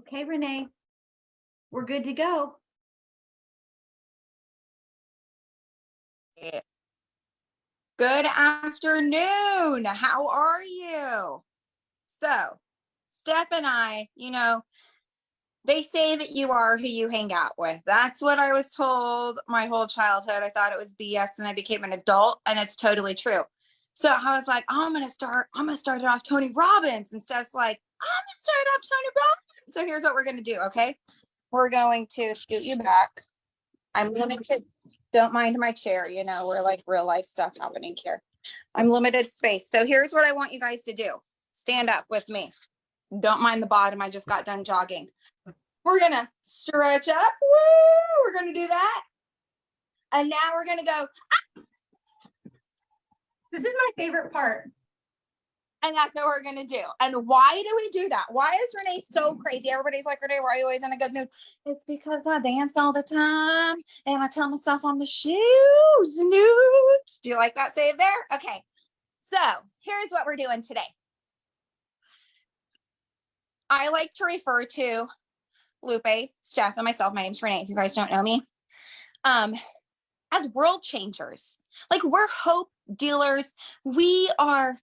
Okay, Renee, we're good to go. Good afternoon. How are you? So, Steph and I, they say that you are who you hang out with. That's what I was told my whole childhood. I thought it was BS and I became an adult, and it's totally true. So I was like, I'm gonna start it off Tony Robbins. And Steph's like, I'm gonna start off Tony Robbins. So here's what we're gonna do, okay? We're going to scoot you back. I'm limited. Don't mind my chair. We're like real life stuff happening here. I'm limited space. So here's what I want you guys to do. Stand up with me. Don't mind the bottom. I just got done jogging. We're going to stretch up. Woo! We're going to do that. And now we're going to go. Ah! This is my favorite part. And that's what we're going to do. And why do we do that? Why is Renee so crazy? Everybody's like, Renee, why are you always in a good mood? It's because I dance all the time and I tell myself I'm the shoes. Do you like that save there? Okay. So here's what we're doing today. I like to refer to Lupe, Steph, and myself. My name's Renee, if you guys don't know me, as world changers. Like, we're hope dealers. We are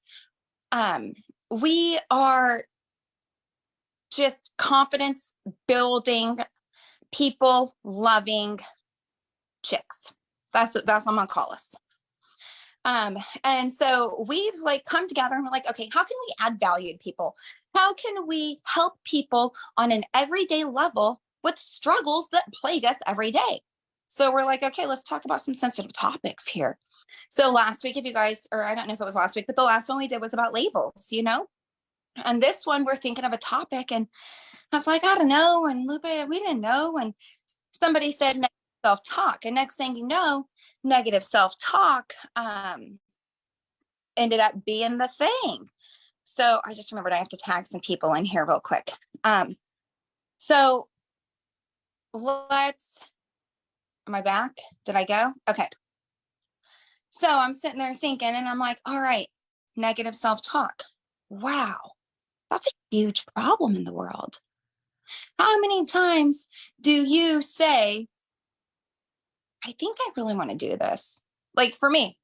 just confidence building, people loving chicks. That's what I'm gonna call us. And so we've come together and we're like, okay, how can we add value to people? How can we help people on an everyday level with struggles that plague us every day? So we're like, okay, let's talk about some sensitive topics here. So last week, if you guys, or I don't know if it was last week, but the last one we did was about labels, and this one we're thinking of a topic, and I was like, I don't know. And Lupe, we didn't know. And somebody said negative self-talk. And next thing you know, negative self-talk ended up being the thing. So I just remembered I have to tag some people in here real quick. So am I back? Did I go? Okay. So I'm sitting there thinking, and I'm like, all right, negative self-talk. Wow, that's a huge problem in the world. How many times do you say, I think I really want to do this? Like, for me,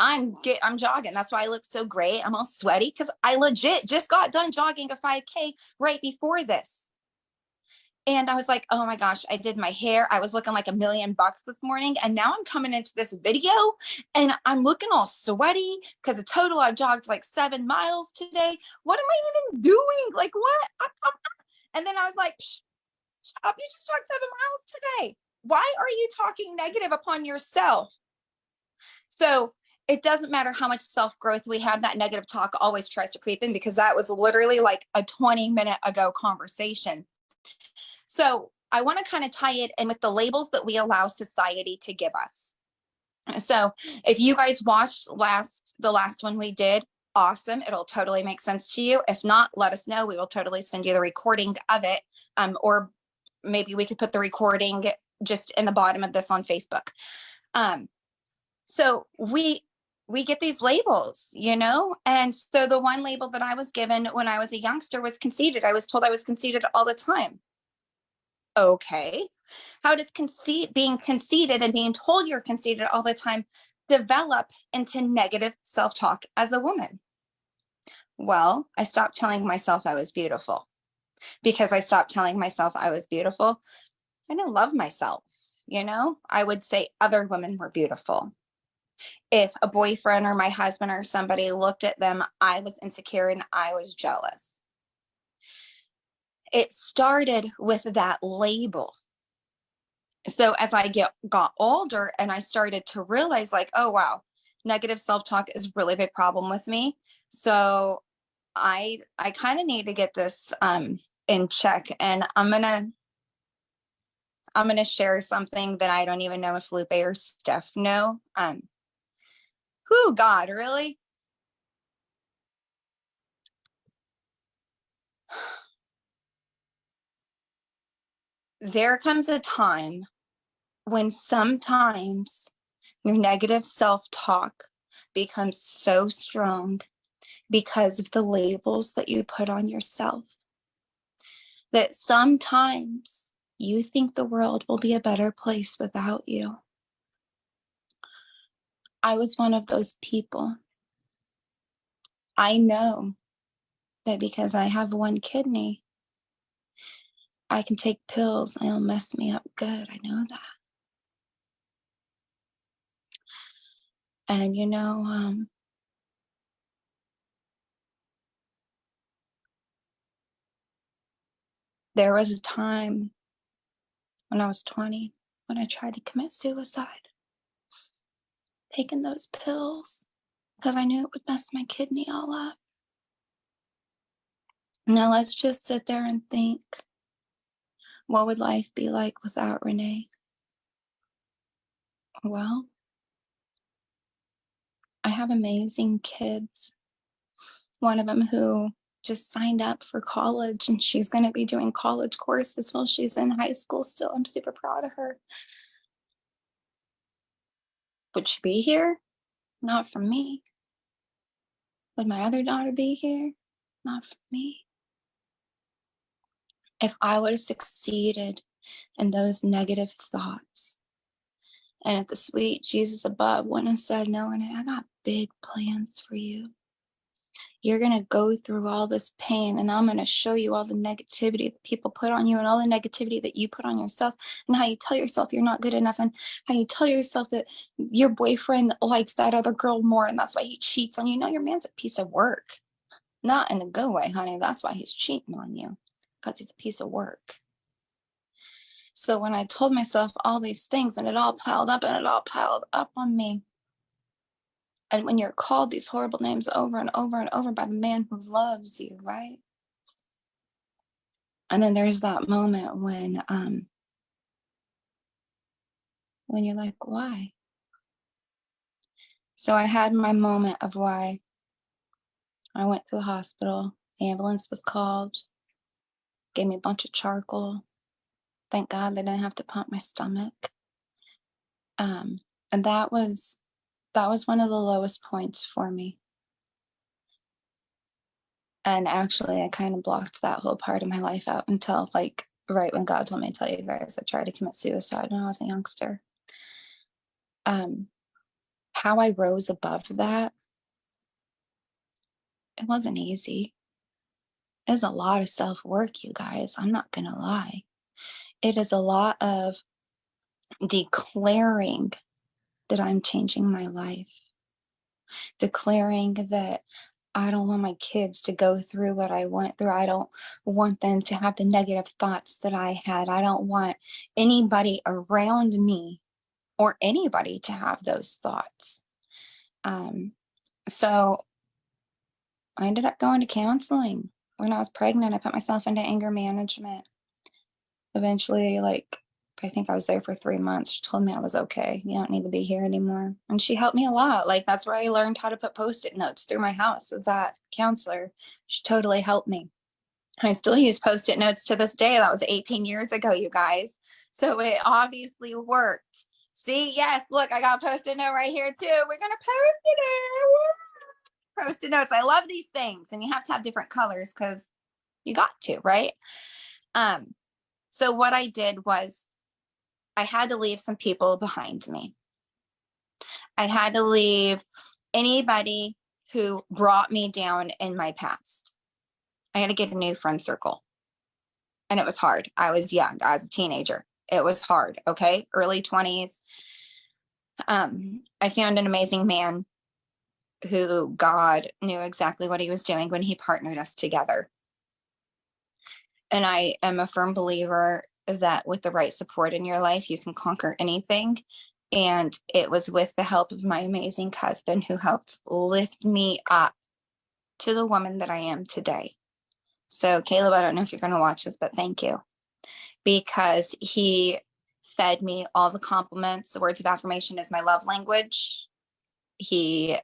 I'm jogging. That's why I look so great. I'm all sweaty because I legit just got done jogging a 5K right before this. And I was like, oh my gosh, I did my hair. I was looking like $1 million this morning. And now I'm coming into this video and I'm looking all sweaty because in total I jogged like 7 miles today. What am I even doing? Like, what? And then I was like, stop, you just jogged 7 miles today. Why are you talking negative upon yourself? So it doesn't matter how much self-growth we have, that negative talk always tries to creep in, because that was literally like a 20-minute ago conversation. So I want to kind of tie it in with the labels that we allow society to give us. So if you guys watched the last one we did, awesome. It'll totally make sense to you. If not, let us know. We will totally send you the recording of it. Or maybe we could put the recording just in the bottom of this on Facebook. So we get these labels, and so the one label that I was given when I was a youngster was conceited. I was told I was conceited all the time. Okay. How does being conceited and being told you're conceited all the time develop into negative self-talk as a woman? Well, I stopped telling myself I was beautiful. Because I stopped telling myself I was beautiful, I didn't love myself. I would say other women were beautiful. If a boyfriend or my husband or somebody looked at them, I was insecure and I was jealous. It started with that label. So as I got older and I started to realize, like, oh, wow, negative self-talk is a really big problem with me. So I kind of need to get this in check. And I'm gonna share something that I don't even know if Lupe or Steph know. God, really? There comes a time when sometimes your negative self-talk becomes so strong because of the labels that you put on yourself. that sometimes you think the world will be a better place without you. I was one of those people. I know that because I have one kidney, I can take pills and it'll mess me up good. I know that. And there was a time when I was 20 when I tried to commit suicide, taking those pills because I knew it would mess my kidney all up. Now let's just sit there and think, what would life be like without Renae? Well, I have amazing kids. One of them who just signed up for college, and she's going to be doing college courses while she's in high school still. I'm super proud of her. Would she be here? Not for me. Would my other daughter be here? Not for me. If I would have succeeded in those negative thoughts, and if the sweet Jesus above wouldn't have said, no, Renae, I got big plans for you. You're going to go through all this pain, and I'm going to show you all the negativity that people put on you and all the negativity that you put on yourself, and how you tell yourself you're not good enough, and how you tell yourself that your boyfriend likes that other girl more, and that's why he cheats on you. No, your man's a piece of work. Not in a good way, honey. That's why he's cheating on you, because he's a piece of work. So when I told myself all these things, and it all piled up on me, and when you're called these horrible names over and over and over by the man who loves you, right? And then there's that moment when you're like, why? So I had my moment of why. I went to the hospital. Ambulance was called. Gave me a bunch of charcoal. Thank God they didn't have to pump my stomach. And that was one of the lowest points for me. And actually, I kind of blocked that whole part of my life out until like right when God told me to tell you guys I tried to commit suicide when I was a youngster. How I rose above that, it wasn't easy. It was a lot of self-work, you guys. I'm not gonna lie. It is a lot of declaring that I'm changing my life, declaring that I don't want my kids to go through what I went through. I don't want them to have the negative thoughts that I had. I don't want anybody around me or anybody to have those thoughts. So I ended up going to counseling. When I was pregnant, I put myself into anger management. Eventually, I think I was there for 3 months. She told me I was okay. You don't need to be here anymore. And she helped me a lot. That's where I learned how to put Post-it notes through my house, was that counselor. She totally helped me. I still use Post-it notes to this day. That was 18 years ago, you guys. So it obviously worked. See, yes, look, I got a Post-it note right here too. We're going to post it. Post-it notes. I love these things. And you have to have different colors because you got to, right? So what I did was I had to leave some people behind me. I had to leave anybody who brought me down in my past. I had to get a new friend circle. And it was hard. I was young. I was a teenager. It was hard. Okay. Early 20s. I found an amazing man who God knew exactly what he was doing when he partnered us together. And I am a firm believer that with the right support in your life, you can conquer anything. And it was with the help of my amazing husband who helped lift me up to the woman that I am today. So Caleb, I don't know if you're going to watch this, but thank you. Because he fed me all the compliments. The words of affirmation is my love language. He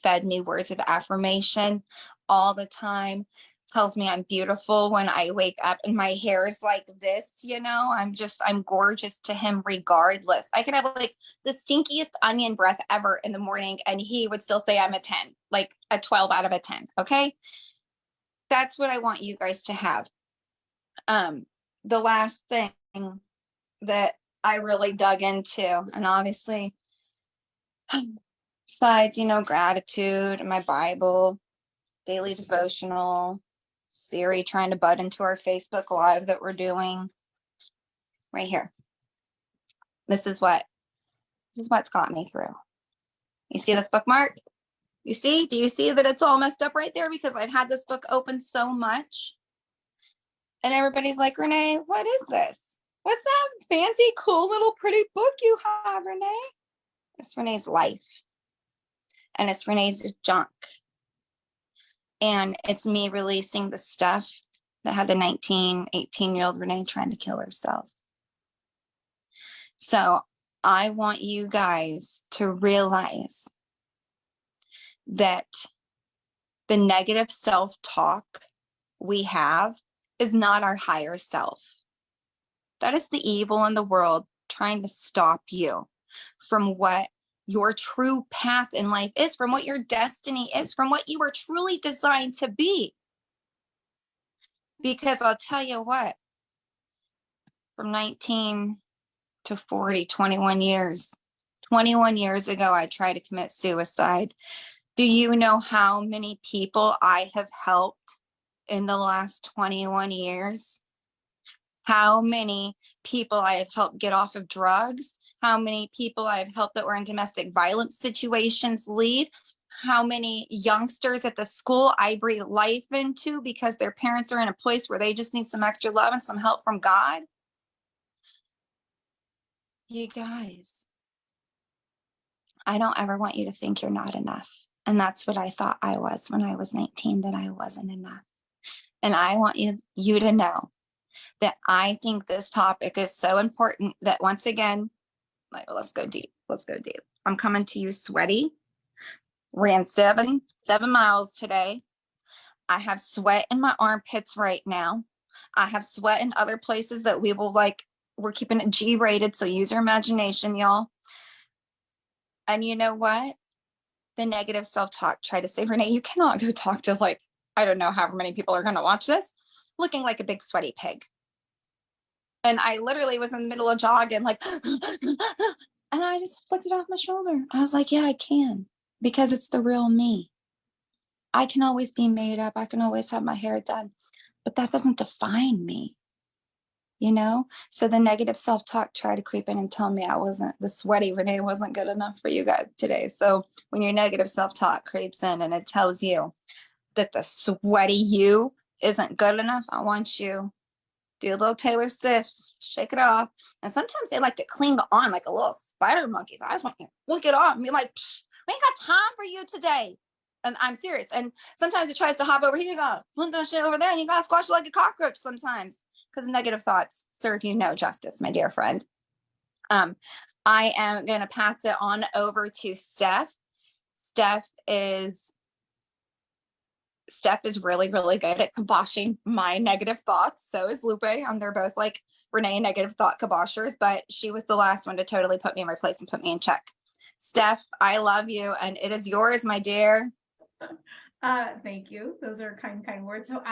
fed me words of affirmation all the time. Tells me I'm beautiful when I wake up and my hair is like this, I'm gorgeous to him regardless. I could have the stinkiest onion breath ever in the morning and he would still say I'm a 10, like a 12 out of a 10. Okay. That's what I want you guys to have. The last thing that I really dug into, and obviously, besides, gratitude and my Bible, daily devotional, Siri trying to butt into our Facebook Live that we're doing right here. This is what's got me through. You see this bookmark? Do you see that it's all messed up right there because I've had this book open so much? And everybody's like, Renae, what is this? What's that fancy, cool little pretty book you have, Renae? It's Renae's life. And it's Renae's junk. And it's me releasing the stuff that had the 18-year-old Renae trying to kill herself. So I want you guys to realize that the negative self-talk we have is not our higher self. That is the evil in the world trying to stop you from what your true path in life is, from what your destiny is, from what you were truly designed to be. Because I'll tell you what, from 19 to 40, 21 years ago, I tried to commit suicide. Do you know how many people I have helped in the last 21 years? How many people I have helped get off of drugs? How many people I've helped that were in domestic violence situations leave? How many youngsters at the school I breathe life into because their parents are in a place where they just need some extra love and some help from God? You guys, I don't ever want you to think you're not enough. And that's what I thought I was when I was 19, that I wasn't enough. And I want you to know that I think this topic is so important that once again, let's go deep. I'm coming to you sweaty. Ran seven miles today. I have sweat in my armpits right now. I have sweat in other places that we're keeping it G-rated. So use your imagination, y'all. And you know what? The negative self-talk tried to say, Renae, you cannot go talk to I don't know however many people are going to watch this, looking like a big sweaty pig. And I literally was in the middle of jogging, and I just flicked it off my shoulder. I was like, yeah, I can, because it's the real me. I can always be made up. I can always have my hair done, but that doesn't define me, So the negative self-talk tried to creep in and tell me the sweaty Renae wasn't good enough for you guys today. So when your negative self-talk creeps in and it tells you that the sweaty you isn't good enough, I want you do a little Taylor Swift, shake it off. And sometimes they like to cling on like a little spider monkey. I just want you to look it off and be like, we ain't got time for you today. And I'm serious. And sometimes it tries to hop over here, you go, put that shit over there, and you got to squash it like a cockroach sometimes, because negative thoughts serve you no justice, my dear friend. I am going to pass it on over to Steph. Steph is really, really good at kiboshing my negative thoughts. So is Lupe. They're both like Renae negative thought kiboshers, but she was the last one to totally put me in my place and put me in check. Steph, I love you, and it is yours, my dear. Thank you. Those are kind words. So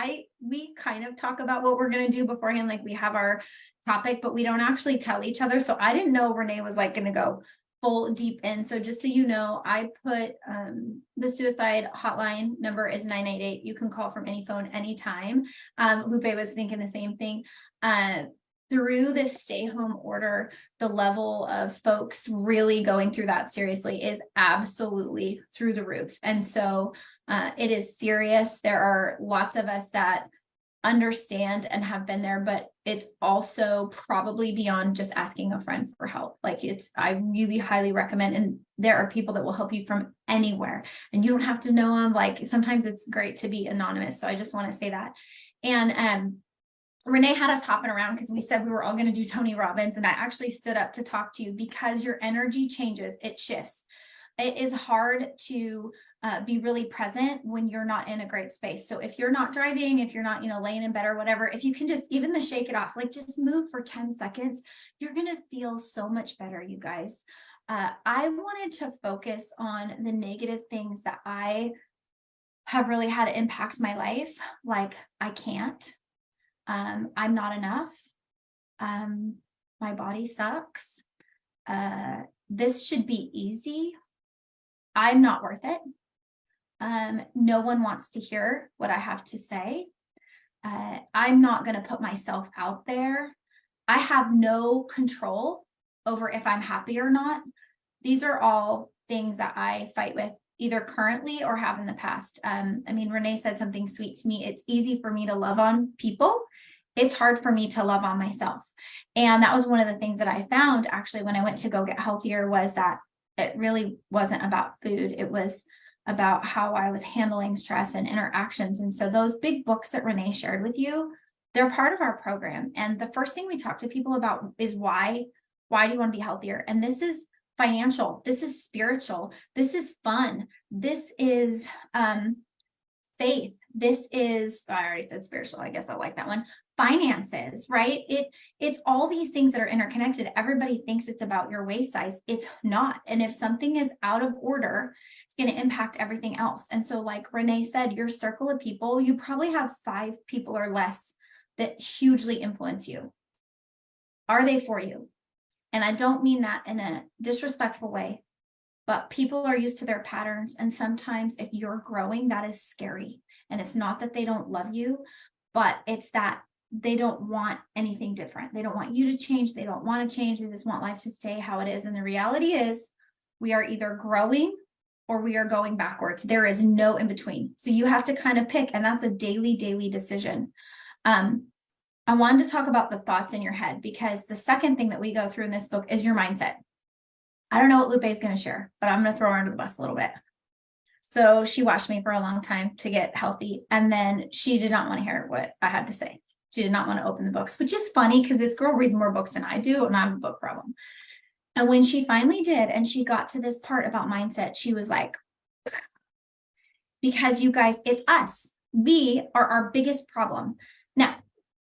we kind of talk about what we're going to do beforehand. Like we have our topic, but we don't actually tell each other. So I didn't know Renae was going to go full deep in. So just so you know, I put the suicide hotline number is 988. You can call from any phone anytime. Lupe was thinking the same thing. Through this stay home order, the level of folks really going through that seriously is absolutely through the roof. And so it is serious. There are lots of us that understand and have been there, but it's also probably beyond just asking a friend for help. I really highly recommend, and there are people that will help you from anywhere, and you don't have to know them. Sometimes it's great to be anonymous. So I just want to say that. And Renae had us hopping around because we said we were all going to do Tony Robbins, and I actually stood up to talk to you because your energy changes, it shifts. It is hard to be really present when you're not in a great space. So if you're not driving, if you're not, laying in bed or whatever, if you can just even shake it off, just move for 10 seconds, you're going to feel so much better, you guys. I wanted to focus on the negative things that I have really had impact my life. I can't. I'm not enough. My body sucks. This should be easy. I'm not worth it. No one wants to hear what I have to say. I'm not going to put myself out there. I have no control over if I'm happy or not. These are all things that I fight with either currently or have in the past. I mean, Renae said something sweet to me. It's easy for me to love on people. It's hard for me to love on myself. And that was one of the things that I found actually when I went to go get healthier, was that it really wasn't about food. It was about how I was handling stress and interactions. And so those big books that Renae shared with you, they're part of our program. And the first thing we talk to people about is why do you want to be healthier? And this is financial. This is spiritual. This is fun. This is faith. This is, I already said spiritual. I guess I like that one. Finances, right? It's all these things that are interconnected. Everybody thinks it's about your waist size. It's not. And if something is out of order, it's going to impact everything else. And so like Renae said, your circle of people, you probably have 5 people or less that hugely influence you. Are they for you? And I don't mean that in a disrespectful way, but people are used to their patterns. And sometimes if you're growing, that is scary. And it's not that they don't love you, but it's that they don't want anything different. They don't want you to change. They don't want to change. They just want life to stay how it is. And the reality is we are either growing or we are going backwards. There is no in between. So you have to kind of pick, and that's a daily decision. I wanted to talk about the thoughts in your head, because the second thing that we go through in this book is your mindset. I don't know what Lupe is going to share, but I'm going to throw her under the bus a little bit. So she watched me for a long time to get healthy. And then she did not want to hear what I had to say. She did not want to open the books, which is funny because this girl reads more books than I do, and I have a book problem. And when she finally did, and she got to this part about mindset, she was like, because you guys, it's us. We are our biggest problem. Now,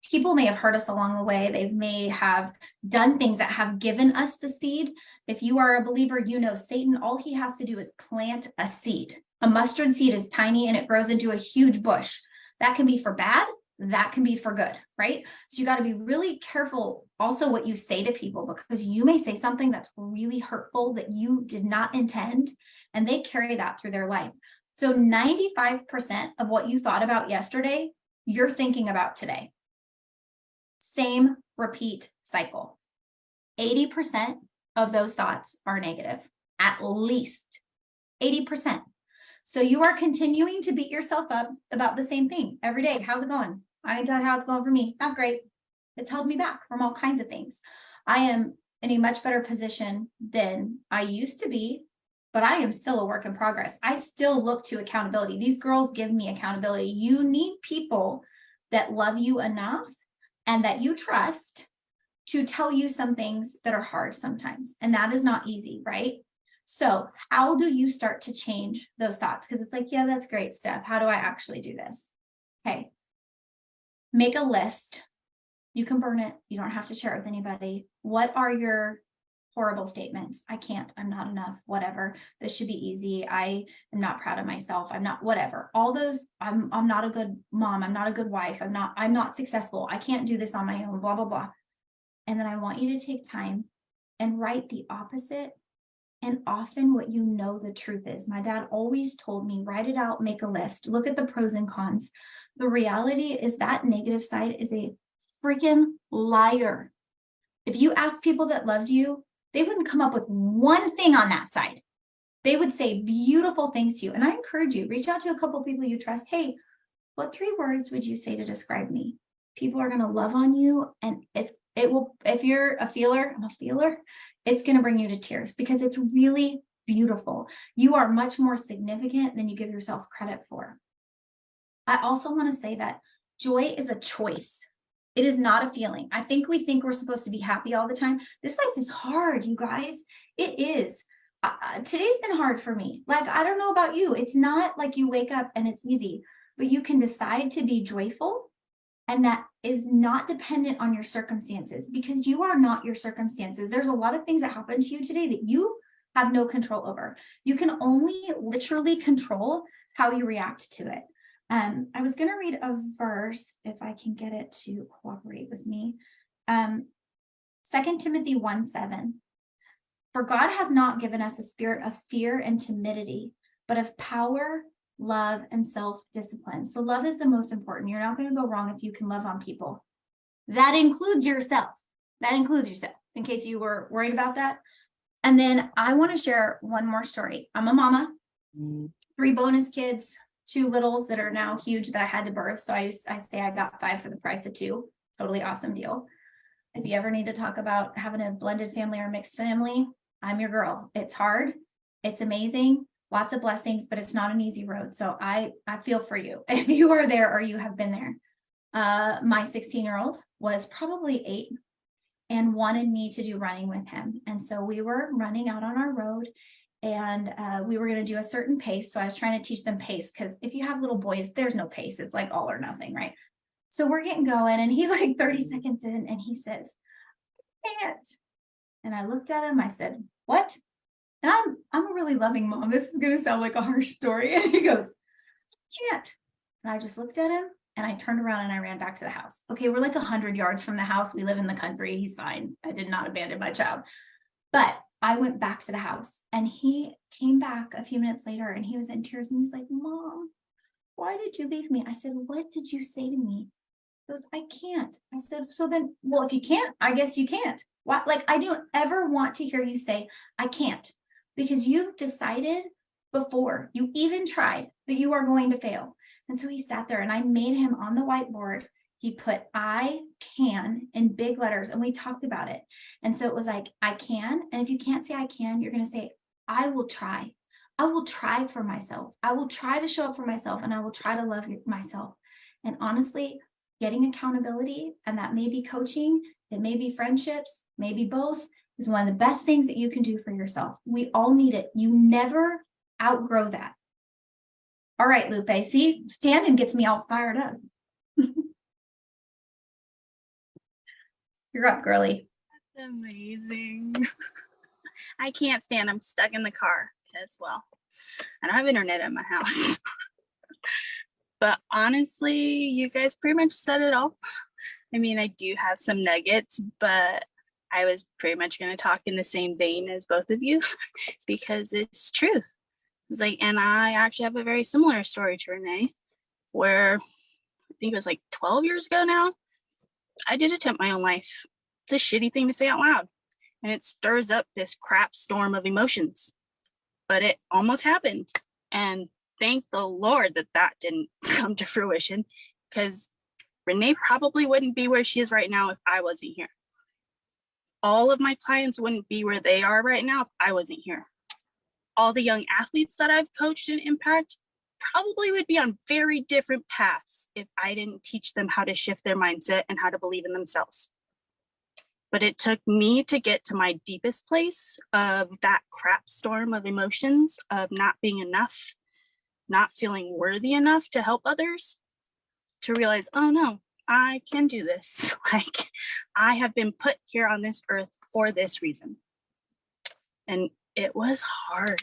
people may have hurt us along the way. They may have done things that have given us the seed. If you are a believer, you know Satan, all he has to do is plant a seed. A mustard seed is tiny and it grows into a huge bush. That can be for bad. That can be for good, right? So you got to be really careful also what you say to people, because you may say something that's really hurtful that you did not intend, and they carry that through their life. So 95% of what you thought about yesterday, you're thinking about today. Same repeat cycle. 80% of those thoughts are negative, at least 80%. So you are continuing to beat yourself up about the same thing every day. How's it going? I can tell you how it's going for me. Not great. It's held me back from all kinds of things. I am in a much better position than I used to be, but I am still a work in progress. I still look to accountability. These girls give me accountability. You need people that love you enough and that you trust to tell you some things that are hard sometimes. And that is not easy, right? So how do you start to change those thoughts? Because it's like, yeah, that's great, Steph. How do I actually do this? Okay. Make a list. You can burn it. You don't have to share it with anybody. What are your horrible statements? I can't, I'm not enough, whatever. This should be easy. I am not proud of myself. I'm not, whatever. All those, I'm not a good mom. I'm not a good wife. I'm not successful. I can't do this on my own, blah, blah, blah. And then I want you to take time and write the opposite. And often what you know the truth is. My dad always told me, write it out, make a list, look at the pros and cons. The reality is that negative side is a freaking liar. If you ask people that loved you, they wouldn't come up with one thing on that side. They would say beautiful things to you. And I encourage you, reach out to a couple of people you trust. Hey, what 3 words would you say to describe me? People are going to love on you. And it will, if you're a feeler, I'm a feeler, it's going to bring you to tears because it's really beautiful. You are much more significant than you give yourself credit for. I also want to say that joy is a choice. It is not a feeling. I think we think we're supposed to be happy all the time. This life is hard, you guys. It is. Today's been hard for me. Like, I don't know about you. It's not like you wake up and it's easy, but you can decide to be joyful. And that is not dependent on your circumstances, because you are not your circumstances. There's a lot of things that happen to you today that you have no control over. You can only literally control how you react to it. I was going to read a verse if I can get it to cooperate with me. 2 Timothy 1:7. For God has not given us a spirit of fear and timidity, but of power, love, and self-discipline. So love is the most important. You're not going to go wrong if you can love on people. That includes yourself. That includes yourself, in case you were worried about that. And then I want to share one more story. I'm a mama, 3 bonus kids, 2 littles that are now huge that I had to birth. So I say I got 5 for the price of 2. Totally awesome deal. If you ever need to talk about having a blended family or mixed family, I'm your girl. It's hard. It's amazing. Lots of blessings, but it's not an easy road. So I feel for you if you are there or you have been there. My 16-year-old was probably 8 and wanted me to do running with him. And so we were running out on our road, and we were going to do a certain pace. So I was trying to teach them pace, because if you have little boys, there's no pace. It's like all or nothing, right? So we're getting going, and he's like 30 seconds in, and he says, "Can't." And I looked at him, I said, "What?" And I'm a really loving mom. This is going to sound like a harsh story. And he goes, "Can't." And I just looked at him, and I turned around and I ran back to the house. Okay, we're like 100 yards from the house. We live in the country. He's fine. I did not abandon my child. But I went back to the house, and he came back a few minutes later, and he was in tears, and he's like, "Mom, why did you leave me?" I said, "What did you say to me?" He goes, "I can't." I said, "So then, well, if you can't, I guess you can't." What? Like, I don't ever want to hear you say, "I can't," because you've decided before you even tried that you are going to fail. And so he sat there, and I made him on the whiteboard. He put "I can" in big letters, and we talked about it. And so it was like, I can. And if you can't say I can, you're going to say, I will try. I will try for myself. I will try to show up for myself, and I will try to love myself. And honestly, getting accountability, and that may be coaching, it may be friendships, maybe both, is one of the best things that you can do for yourself. We all need it. You never outgrow that. All right, Lupe, see, standing gets me all fired up. You're up, girly. That's amazing. I can't stand. I'm stuck in the car as well. I don't have internet at my house. But honestly, you guys pretty much said it all. I mean, I do have some nuggets, but I was pretty much going to talk in the same vein as both of you because it's truth. It's like, and I actually have a very similar story to Renae, where I think it was like 12 years ago now, I did attempt my own life. It's a shitty thing to say out loud, and it stirs up this crap storm of emotions, but it almost happened. And thank the Lord that that didn't come to fruition, because Renae probably wouldn't be where she is right now if I wasn't here. All of my clients wouldn't be where they are right now if I wasn't here. All the young athletes that I've coached and impact probably would be on very different paths if I didn't teach them how to shift their mindset and how to believe in themselves. But it took me to get to my deepest place of that crap storm of emotions, of not being enough, not feeling worthy enough to help others, to realize, oh no, I can do this. Like, I have been put here on this earth for this reason. And it was hard.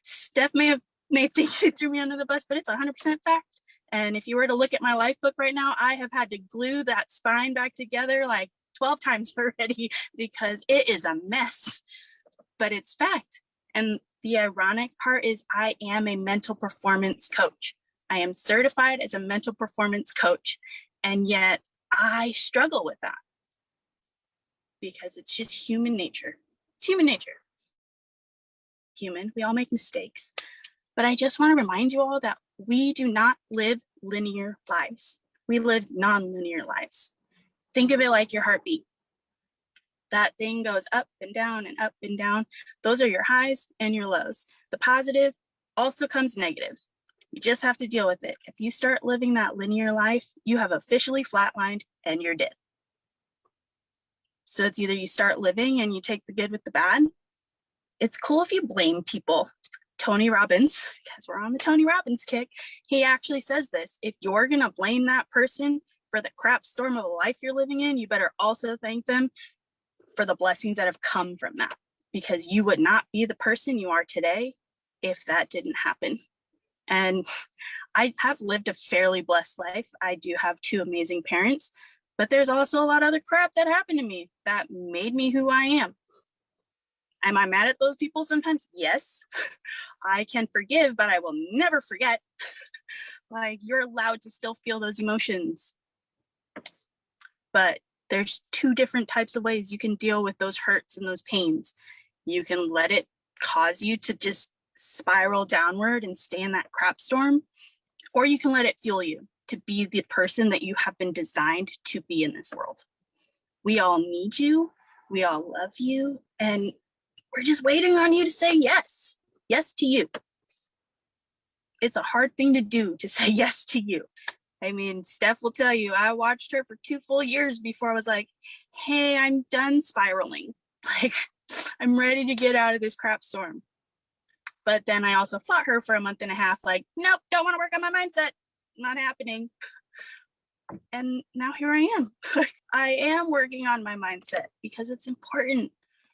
Steph may think she threw me under the bus, but it's 100% fact. And if you were to look at my life book right now, I have had to glue that spine back together like 12 times already because it is a mess, but it's fact. And the ironic part is I am a mental performance coach. I am certified as a mental performance coach, and yet I struggle with that because it's just human nature. It's human nature. Human, we all make mistakes. But I just want to remind you all that we do not live linear lives. We live non-linear lives. Think of it like your heartbeat. That thing goes up and down and up and down. Those are your highs and your lows. The positive also comes negative. You just have to deal with it. If you start living that linear life, you have officially flatlined and you're dead. So it's either you start living and you take the good with the bad. It's cool if you blame people. Tony Robbins, because we're on the Tony Robbins kick, he actually says this: if you're going to blame that person for the crap storm of a life you're living in, you better also thank them for the blessings that have come from that, because you would not be the person you are today if that didn't happen. And I have lived a fairly blessed life. I do have 2 amazing parents, but there's also a lot of other crap that happened to me that made me who I am. Am I mad at those people sometimes? Yes. I can forgive, but I will never forget. Like, you're allowed to still feel those emotions. But there's 2 different types of ways you can deal with those hurts and those pains. You can let it cause you to just spiral downward and stay in that crap storm, or you can let it fuel you to be the person that you have been designed to be in this world. We all need you. We all love you. And we're just waiting on you to say yes. Yes to you. It's a hard thing to do, to say yes to you. I mean, Steph will tell you, I watched her for 2 full years before I was like, hey, I'm done spiraling. Like, I'm ready to get out of this crap storm. But then I also fought her for a month and a half, like, nope, don't want to work on my mindset. Not happening. And now here I am. I am working on my mindset because it's important.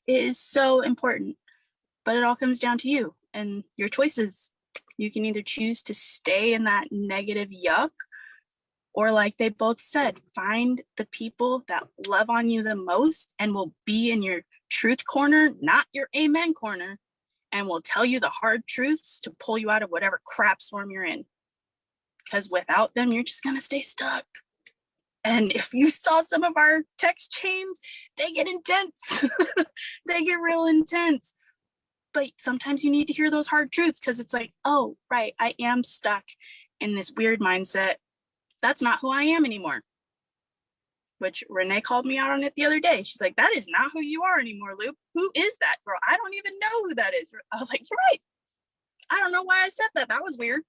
It is so important. But it all comes down to you and your choices. You can either choose to stay in that negative yuck, or like they both said, find the people that love on you the most and will be in your truth corner, not your amen corner, and will tell you the hard truths to pull you out of whatever crap storm you're in. Because without them, you're just going to stay stuck. And if you saw some of our text chains, they get intense. They get real intense. But sometimes you need to hear those hard truths because it's like, oh, right, I am stuck in this weird mindset. That's not who I am anymore. Which Renae called me out on it the other day. She's like, that is not who you are anymore, Lupe. Who is that girl? I don't even know who that is. I was like, you're right. I don't know why I said that. That was weird.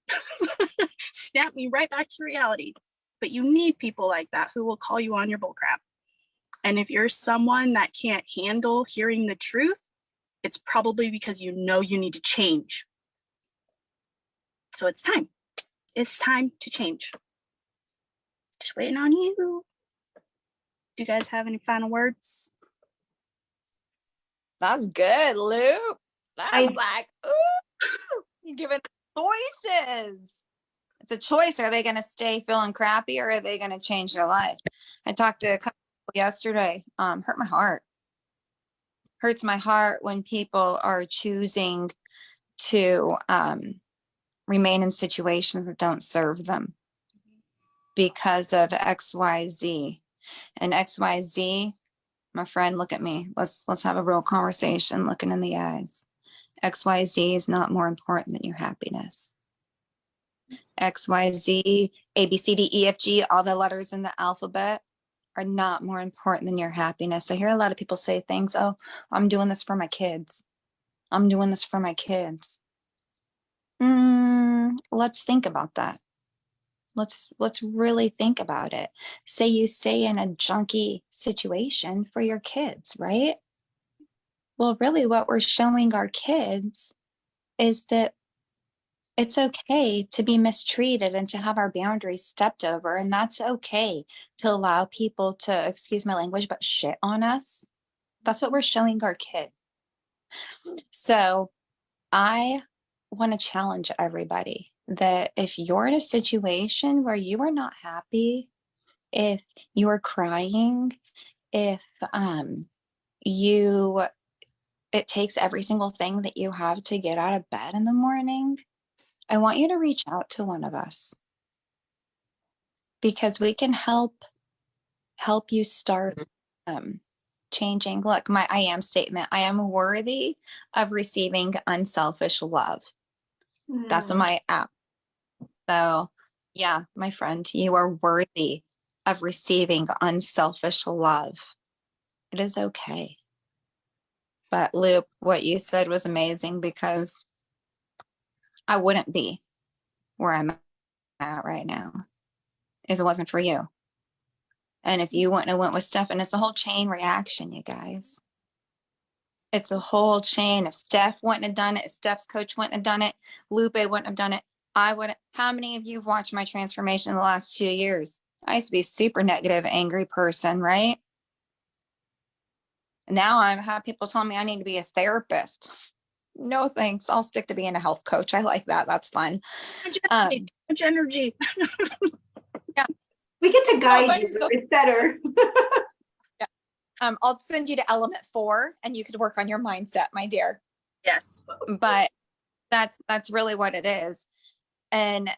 Snapped me right back to reality. But you need people like that who will call you on your bullcrap. And if you're someone that can't handle hearing the truth, it's probably because you know you need to change. So it's time. It's time to change. Just waiting on you. Do you guys have any final words? That's good, Luke. That's like, ooh, you're giving choices. It's a choice. Are they going to stay feeling crappy, or are they going to change their life? I talked to a couple yesterday. Hurt my heart. Hurts my heart when people are choosing to remain in situations that don't serve them because of XYZ. And XYZ, my friend, look at me. Let's have a real conversation looking in the eyes. XYZ is not more important than your happiness. XYZ, A, B, C, D, E, F, G, all the letters in the alphabet are not more important than your happiness. I hear a lot of people say things, oh, I'm doing this for my kids. I'm doing this for my kids. Let's think about that. Let's really think about it. Say you stay in a junky situation for your kids, right? Well, really what we're showing our kids is that it's okay to be mistreated and to have our boundaries stepped over. And that's okay to allow people to, excuse my language, but shit on us. That's what we're showing our kids. So I want to challenge everybody that if you're in a situation where you are not happy, if you're crying, if it takes every single thing that you have to get out of bed in the morning, I want you to reach out to one of us, because we can help you start changing. Look, my I am statement, I am worthy of receiving unselfish love. That's on my app. So yeah, my friend, you are worthy of receiving unselfish love. It is okay. But Lupe, what you said was amazing, because I wouldn't be where I'm at right now if it wasn't for you. And if you wouldn't have went with Steph, and it's a whole chain reaction, you guys. It's a whole chain. If Steph wouldn't have done it, if Steph's coach wouldn't have done it, Lupe wouldn't have done it, I wouldn't. How many of you have watched my transformation in the last 2 years? I used to be a super negative, angry person, right? Now I have people telling me I need to be a therapist. no thanks. I'll stick to being a health coach. I like that. That's fun. Too much energy. We get to guide you. thanks, go- It's better. I'll send you to element 4 and you could work on your mindset, my dear. Yes. But that's really what it is. And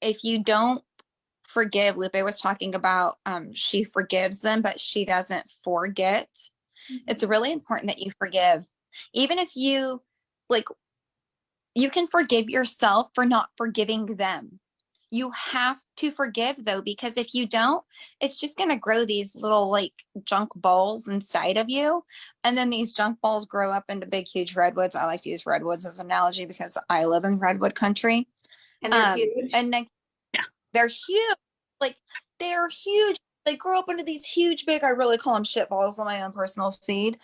if you don't forgive, Lupe was talking about she forgives them, but she doesn't forget. It's really important that you forgive. Even if you you can forgive yourself for not forgiving them. You have to forgive though, because if you don't, it's just going to grow these little junk balls inside of you. And then these junk balls grow up into big, huge redwoods. I like to use redwoods as an analogy because I live in redwood country. And they're huge. And next, they're huge. They're huge. They grow up into these huge, big, I really call them shit balls on my own personal feed.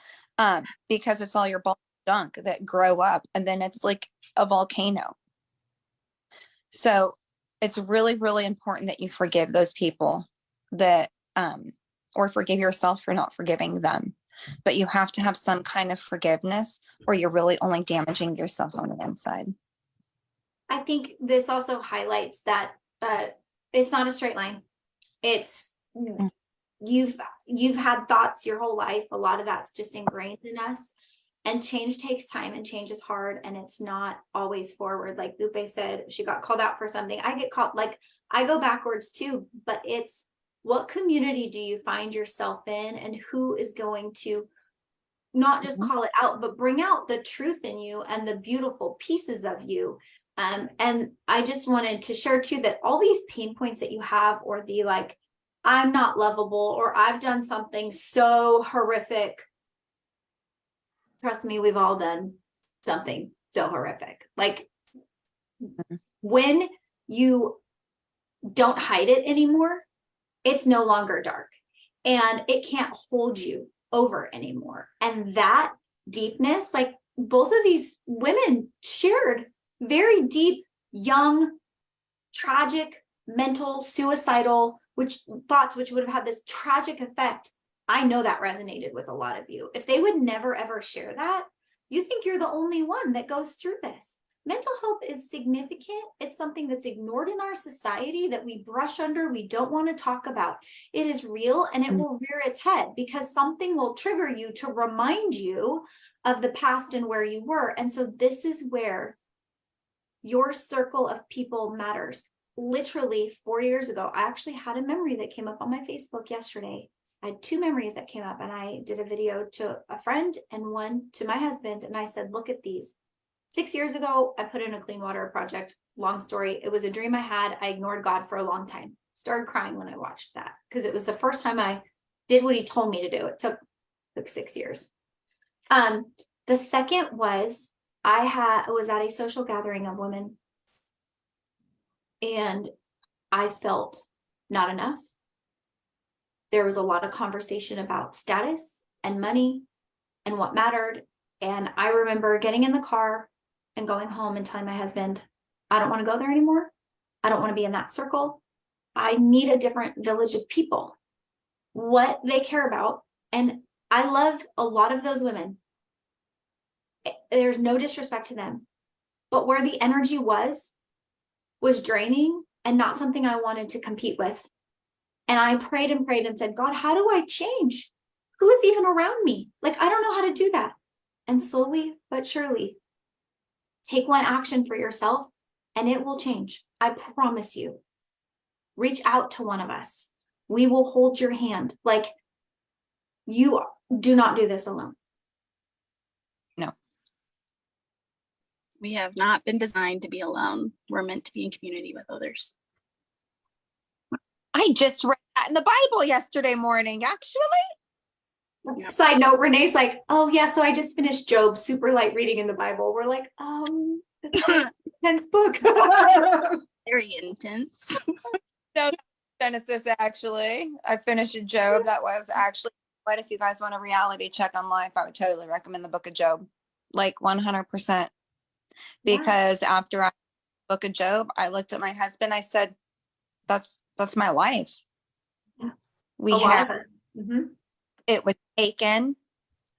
Because it's all your ball junk that grow up and then it's like a volcano. So it's really, really important that you forgive those people that, or forgive yourself for not forgiving them. But you have to have some kind of forgiveness or you're really only damaging yourself on the inside. I think this also highlights that it's not a straight line. It's you've had thoughts your whole life. A lot of that's just ingrained in us. And change takes time and change is hard and it's not always forward. Like Lupe said, she got called out for something. I get called, I go backwards too, but it's what community do you find yourself in and who is going to not just call it out, but bring out the truth in you and the beautiful pieces of you. And I just wanted to share too, that all these pain points that you have, or the I'm not lovable, or I've done something so horrific. Trust me, we've all done something so horrific. When you don't hide it anymore, it's no longer dark and it can't hold you over anymore. And that deepness, both of these women shared very deep, young, tragic, mental, suicidal, thoughts which would have had this tragic effect. I know that resonated with a lot of you. If they would never ever share that, you think you're the only one that goes through this. Mental health is significant. It's something that's ignored in our society that we brush under, we don't want to talk about. It is real and it will rear its head because something will trigger you to remind you of the past and where you were. And so this is where your circle of people matters. Literally 4 years ago, I actually had a memory that came up on my Facebook yesterday. I had 2 memories that came up and I did a video to a friend and one to my husband. And I said, look at these. 6 years ago, I put in a clean water project. Long story. It was a dream I had. I ignored God for a long time. Started crying when I watched that because it was the first time I did what he told me to do. It took 6 years. The second was I was at a social gathering of women and I felt not enough. There was a lot of conversation about status and money and what mattered. And I remember getting in the car and going home and telling my husband, I don't want to go there anymore. I don't want to be in that circle. I need a different village of people, what they care about. And I love a lot of those women. There's no disrespect to them, but where the energy was draining and not something I wanted to compete with. And I prayed and prayed and said, God, how do I change? Who is even around me? I don't know how to do that. And slowly but surely, take one action for yourself and it will change. I promise you. Reach out to one of us. We will hold your hand. You do not do this alone. No. We have not been designed to be alone. We're meant to be in community with others. I just read that in the Bible yesterday morning, actually. Yep. Side note, Renee's oh yeah, so I just finished Job, super light reading in the Bible. We're it's an intense book. Very intense. No, Genesis, actually. I finished Job. That was actually what, if you guys want a reality check on life, I would totally recommend the book of Job. 100%. Because after I book of Job, I looked at my husband, I said, that's my life. Yeah. We have it was taken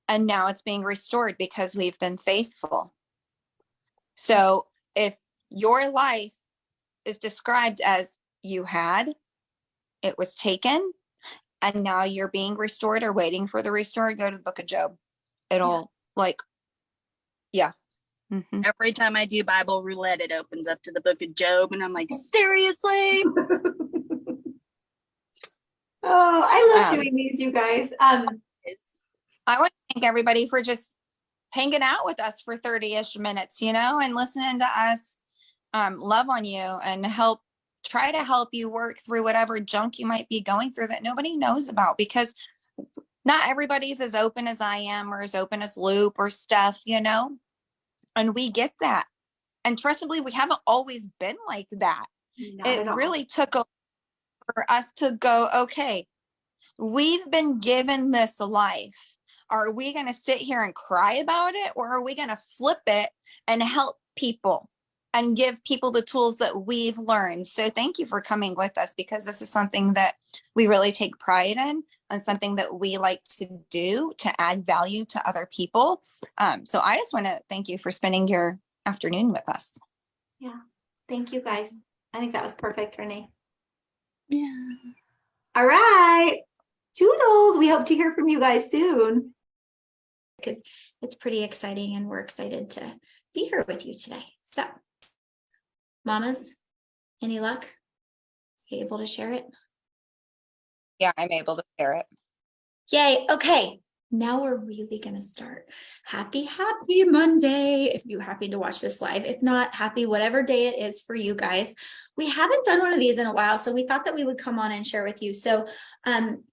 and now it's being restored because we've been faithful. So if your life is described as you had, it was taken, and now you're being restored or waiting for the restored, go to the book of Job. It'll yeah. Mhm. Every time I do Bible roulette, it opens up to the book of Job, and I'm like, seriously? Oh, I love doing these, you guys. I want to thank everybody for just hanging out with us for 30-ish minutes, and listening to us love on you and try to help you work through whatever junk you might be going through that nobody knows about, because not everybody's as open as I am, or as open as Lupe or Steph, and we get that. And trustably, we haven't always been like that. It really took for us to go, okay, we've been given this life. Are we going to sit here and cry about it, or are we going to flip it and help people and give people the tools that we've learned? So thank you for coming with us, because this is something that we really take pride in, and something that we like to do to add value to other people. So I just want to thank you for spending your afternoon with us. Yeah. Thank you, guys. I think that was perfect, Renae. Yeah. All right. Toodles. We hope to hear from you guys soon, because it's pretty exciting and we're excited to be here with you today. So, mamas, any luck? You able to share it? Yeah, I'm able to share it. Yay. Okay. Now we're really going to start. Happy Monday. If you're happy to watch this live, if not, happy whatever day it is for you guys. We haven't done one of these in a while, so we thought that we would come on and share with you. So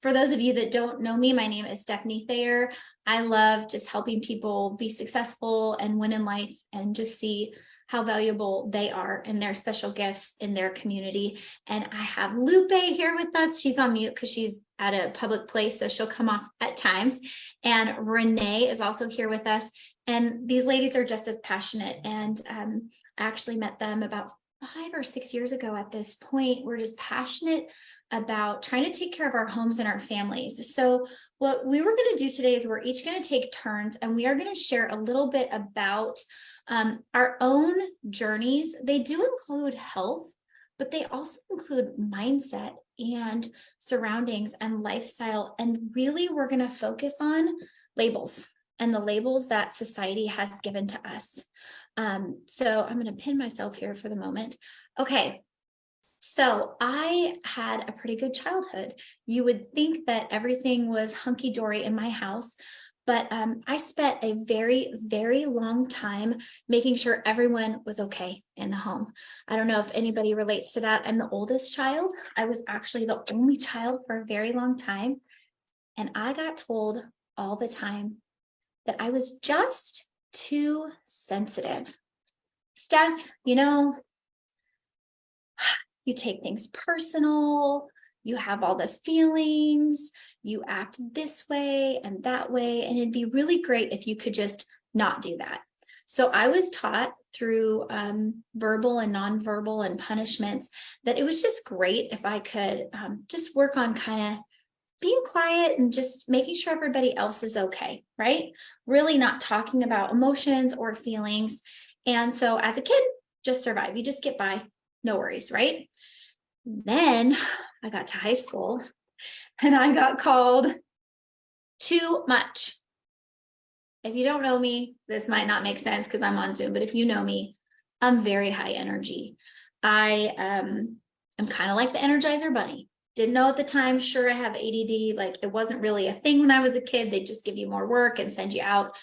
for those of you that don't know me, my name is Stephanie Thayer. I love just helping people be successful and win in life, and just see how valuable they are and their special gifts in their community. And I have Lupe here with us. She's on mute because she's at a public place, so she'll come off at times. And Renae is also here with us. And these ladies are just as passionate. And I actually met them about 5 or 6 years ago at this point. We're just passionate about trying to take care of our homes and our families. So what we were going to do today is we're each going to take turns, and we are going to share a little bit about our own journeys. They do include health, but they also include mindset and surroundings and lifestyle. And really, we're going to focus on labels, and the labels that society has given to us. So I'm going to pin myself here for the moment. Okay. So I had a pretty good childhood. You would think that everything was hunky-dory in my house, but I spent a very, very long time making sure everyone was okay in the home. I don't know if anybody relates to that. I'm the oldest child. I was actually the only child for a very long time. And I got told all the time that I was just too sensitive. Steph, you take things personal, you have all the feelings, you act this way and that way, and it'd be really great if you could just not do that. So I was taught through verbal and nonverbal and punishments that it was just great if I could just work on kind of being quiet and just making sure everybody else is okay, right? Really not talking about emotions or feelings. And so as a kid, just survive. You just get by, no worries, right? Then I got to high school and I got called too much. If you don't know me, this might not make sense because I'm on Zoom, but if you know me, I'm very high energy. I am kind of like the Energizer Bunny. Didn't know at the time, sure, I have ADD. Like, it wasn't really a thing when I was a kid. They just give you more work and send you out.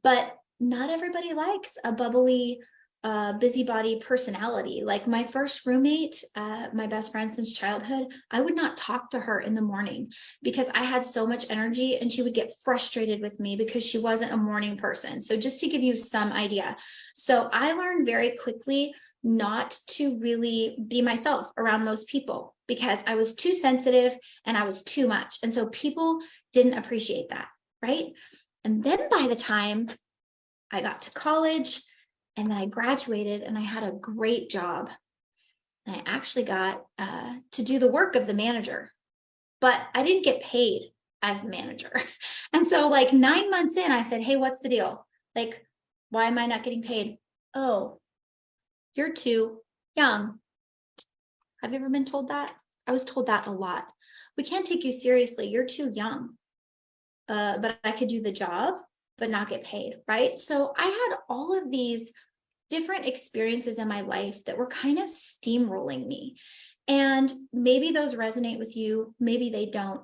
But not everybody likes a bubbly, busybody personality. Like my first roommate, my best friend since childhood, I would not talk to her in the morning because I had so much energy, and she would get frustrated with me because she wasn't a morning person. So just to give you some idea. So I learned very quickly not to really be myself around most people because I was too sensitive and I was too much. And so people didn't appreciate that, right? And then by the time I got to college and then I graduated and I had a great job, and I actually got to do the work of the manager, but I didn't get paid as the manager. And so like 9 months in, I said, hey, what's the deal? Like, why am I not getting paid? Oh, you're too young. Have you ever been told that? I was told that a lot. We can't take you seriously. You're too young. But I could do the job, but not get paid, right? So I had all of these different experiences in my life that were kind of steamrolling me. And maybe those resonate with you, maybe they don't.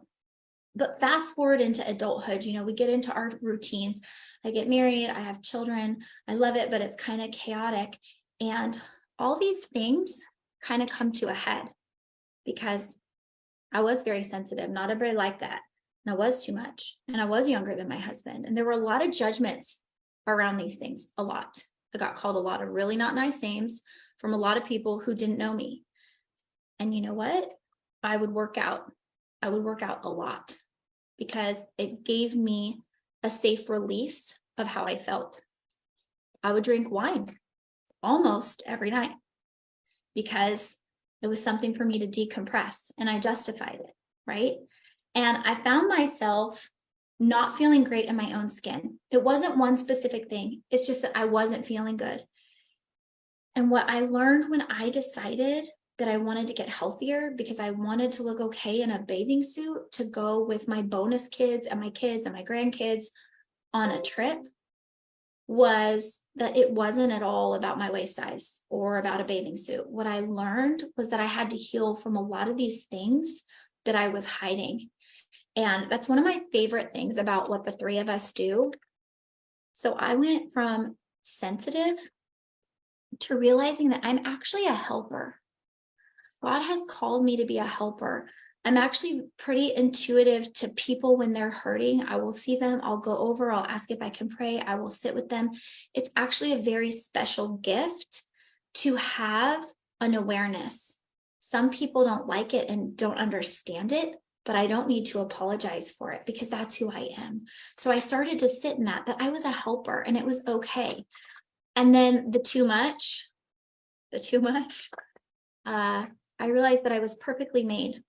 But fast forward into adulthood, we get into our routines. I get married, I have children, I love it, but it's kind of chaotic. And all these things kind of come to a head because I was very sensitive. Not everybody liked that. And I was too much. And I was younger than my husband. And there were a lot of judgments around these things, a lot. I got called a lot of really not nice names from a lot of people who didn't know me. And you know what? I would work out a lot because it gave me a safe release of how I felt. I would drink wine almost every night because it was something for me to decompress, and I justified it, right? And I found myself not feeling great in my own skin. It wasn't one specific thing. It's just that I wasn't feeling good. And what I learned when I decided that I wanted to get healthier because I wanted to look okay in a bathing suit to go with my bonus kids and my grandkids on a trip was that it wasn't at all about my waist size or about a bathing suit. What I learned was that I had to heal from a lot of these things that I was hiding. And that's one of my favorite things about what the three of us do. So I went from sensitive to realizing that I'm actually a helper. God has called me to be a helper. I'm actually pretty intuitive to people when they're hurting. I will see them, I'll go over, I'll ask if I can pray, I will sit with them. It's actually a very special gift to have an awareness. Some people don't like it and don't understand it, but I don't need to apologize for it because that's who I am. So I started to sit in that I was a helper and it was okay. And then the too much, I realized that I was perfectly made.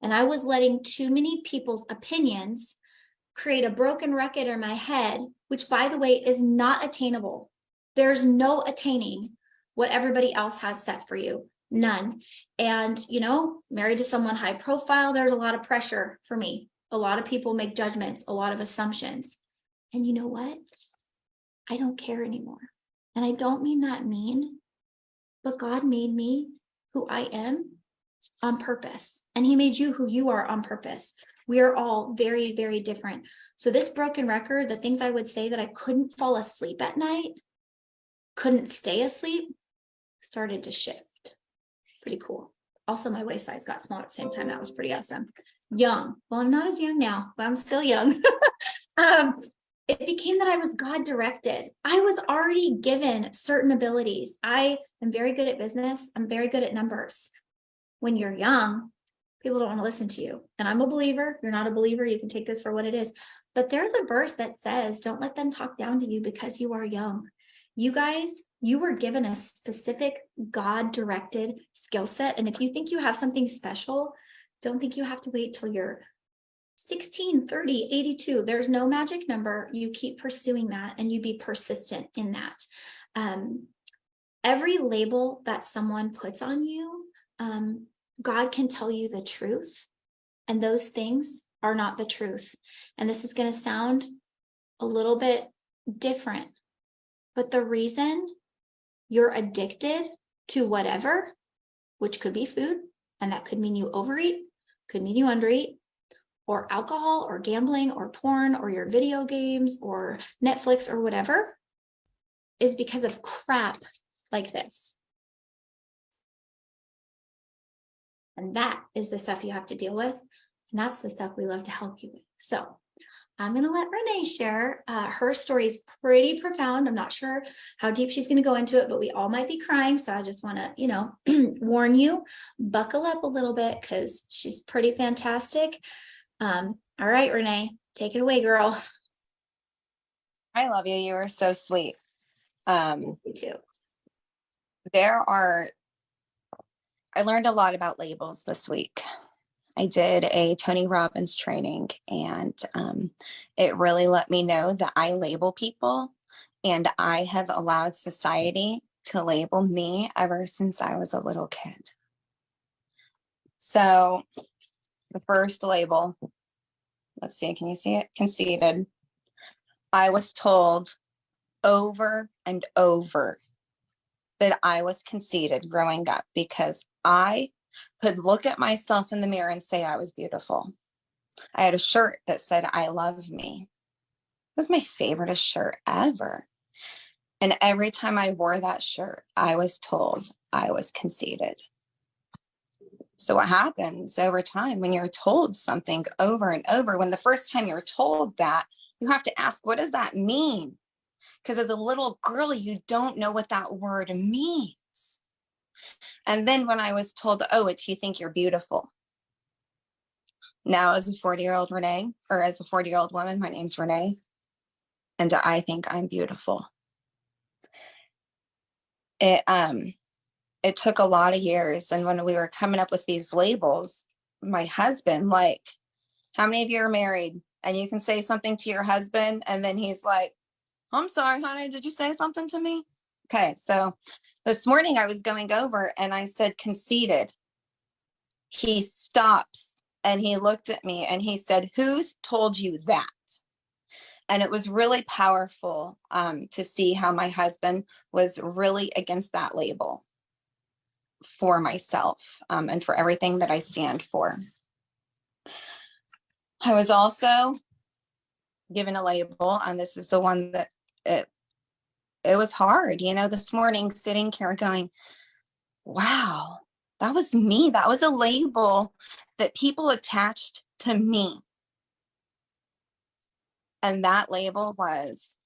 And I was letting too many people's opinions create a broken record in my head, which, by the way, is not attainable. There's no attaining what everybody else has set for you. None. And, married to someone high profile, there's a lot of pressure for me. A lot of people make judgments, a lot of assumptions. And you know what? I don't care anymore. And I don't mean that mean, but God made me who I am on purpose. And he made you who you are on purpose. We are all very, very different. So this broken record, the things I would say that I couldn't fall asleep at night, couldn't stay asleep, started to shift. Pretty cool. Also, my waist size got smaller at the same time. That was pretty awesome. Young. Well, I'm not as young now, but I'm still young. It became that I was God directed. I was already given certain abilities. I am very good at business. I'm very good at numbers. When you're young, people don't want to listen to you. And I'm a believer. If you're not a believer, you can take this for what it is. But there's a verse that says, don't let them talk down to you because you are young. You guys, you were given a specific God-directed skill set. And if you think you have something special, don't think you have to wait till you're 16, 30, 82. There's no magic number. You keep pursuing that and you be persistent in that. Every label that someone puts on you, God can tell you the truth, and those things are not the truth. And this is going to sound a little bit different, but the reason you're addicted to whatever, which could be food, and that could mean you overeat, could mean you undereat, or alcohol or gambling or porn or your video games or Netflix or whatever, is because of crap like this. And that is the stuff you have to deal with. And that's the stuff we love to help you with. So I'm going to let Renae share. Her story is pretty profound. I'm not sure how deep she's going to go into it, but we all might be crying. So I just want to, warn you, buckle up a little bit because she's pretty fantastic. All right, Renae, take it away, girl. I love you. You are so sweet. Me too. I learned a lot about labels this week. I did a Tony Robbins training, and it really let me know that I label people, and I have allowed society to label me ever since I was a little kid. So the first label, let's see, can you see it? Conceited. I was told over and over that I was conceited growing up because I could look at myself in the mirror and say I was beautiful. I had a shirt that said, I love me. It was my favorite shirt ever. And every time I wore that shirt, I was told I was conceited. So what happens over time when you're told something over and over, when the first time you're told that, you have to ask, what does that mean? Because as a little girl, you don't know what that word means. And then when I was told, oh, it's you think you're beautiful. Now as a 40-year-old Renae, or as a 40-year-old woman, my name's Renae, and I think I'm beautiful. It took a lot of years. And when we were coming up with these labels, my husband, like, how many of you are married? And you can say something to your husband, and then he's like, I'm sorry, honey, did you say something to me? Okay, so this morning I was going over and I said conceited. He stops and he looked at me and he said, who's told you that? And it was really powerful to see how my husband was really against that label for myself and for everything that I stand for. I was also given a label, and this is the one that it was hard, you know, this morning sitting here going, wow, that was me. That was a label that people attached to me. And that label was,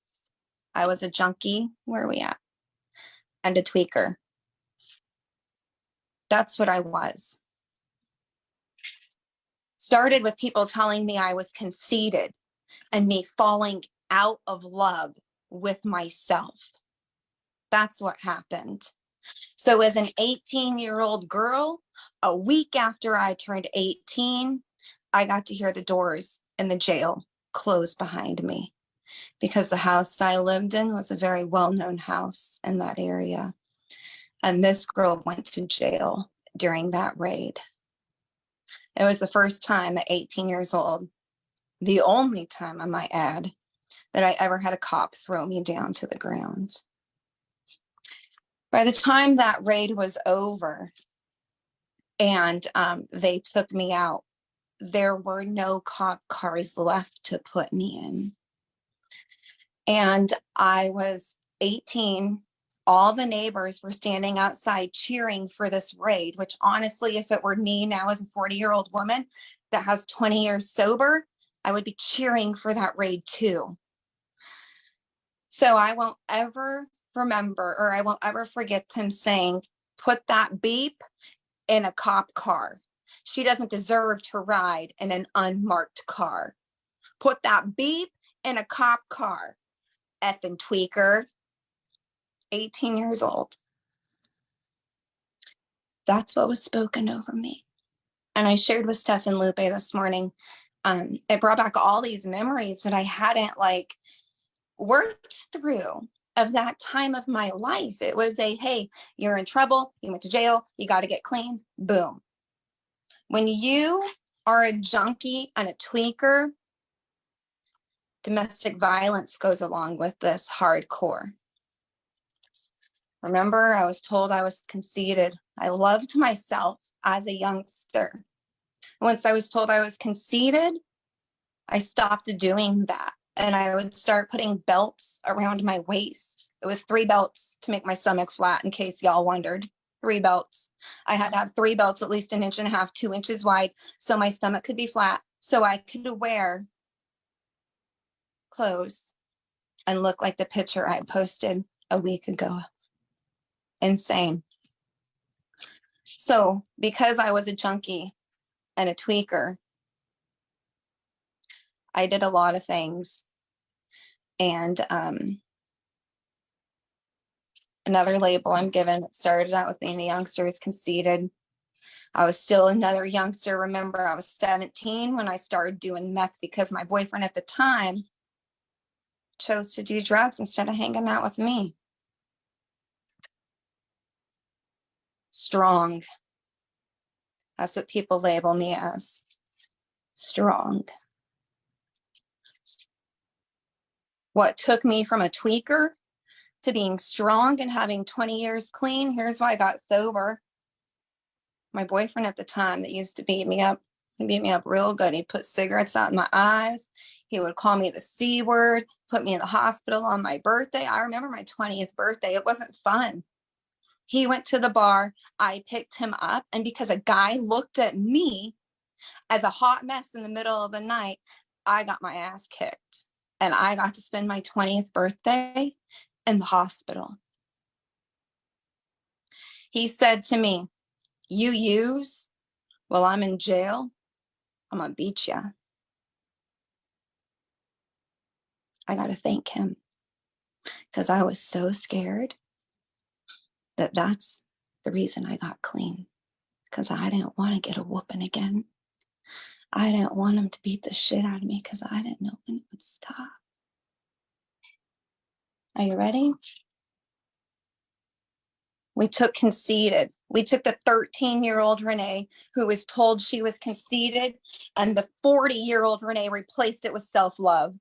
I was a junkie. Where are we at? And a tweaker. That's what I was. Started with people telling me I was conceited and me falling out of love with myself. That's what happened. So as an 18-year-old girl, a week after I turned 18, I got to hear the doors in the jail close behind me because the house I lived in was a very well-known house in that area. And this girl went to jail during that raid. It was the first time at 18 years old, the only time, I might add, that I ever had a cop throw me down to the ground. By the time that raid was over and they took me out, there were no cop cars left to put me in. And I was 18. All the neighbors were standing outside cheering for this raid, which honestly, if it were me now as a 40-year-old woman that has 20 years sober, I would be cheering for that raid too. So I won't ever remember, or I won't ever forget them saying, put that beep in a cop car. She doesn't deserve to ride in an unmarked car. Put that beep in a cop car. Effing tweaker. 18 years old. That's what was spoken over me. And I shared with Steph and Lupe this morning. It brought back all these memories that I hadn't like worked through of that time of my life. It was a, hey, you're in trouble. You went to jail. You got to get clean. Boom. When you are a junkie and a tweaker, domestic violence goes along with this hardcore. Remember, I was told I was conceited. I loved myself as a youngster. Once I was told I was conceited, I stopped doing that. And I would start putting belts around my waist. It was 3 belts to make my stomach flat, in case y'all wondered. 3 belts. I had to have 3 belts at least 1.5 inches, 2 inches wide, so my stomach could be flat, so I could wear clothes and look like the picture I posted a week ago. Insane. So because I was a junkie and a tweaker, I did a lot of things. And another label I'm given that started out with being a youngster is conceited. I was still another youngster. Remember, I was 17 when I started doing meth because my boyfriend at the time chose to do drugs instead of hanging out with me. Strong. That's what people label me as. Strong. What took me from a tweaker to being strong and having 20 years clean, here's why I got sober. My boyfriend at the time that used to beat me up, he beat me up real good. He put cigarettes out in my eyes. He would call me the C word, put me in the hospital on my birthday. I remember my 20th birthday. It wasn't fun. He went to the bar. I picked him up. And because a guy looked at me as a hot mess in the middle of the night, I got my ass kicked. And I got to spend my 20th birthday in the hospital. He said to me, "You use while I'm in jail, I'm gonna beat ya." I gotta thank him because I was so scared that that's the reason I got clean, because I didn't want to get a whooping again. I didn't want him to beat the shit out of me because I didn't know when it would stop. Are you ready? We took conceited. We took the 13-year-old Renae who was told she was conceited, and the 40-year-old Renae replaced it with self-love.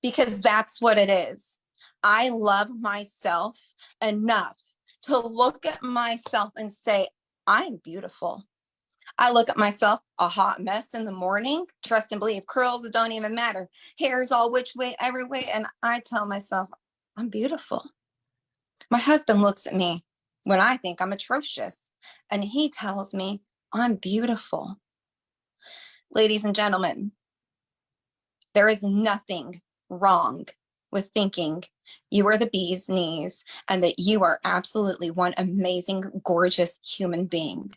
Because that's what it is. I love myself enough to look at myself and say, I'm beautiful. I look at myself, a hot mess in the morning, trust and believe, curls that don't even matter, hair's all which way, every way, and I tell myself, I'm beautiful. My husband looks at me when I think I'm atrocious, and he tells me I'm beautiful. Ladies and gentlemen, there is nothing wrong with thinking you are the bee's knees and that you are absolutely one amazing, gorgeous human being.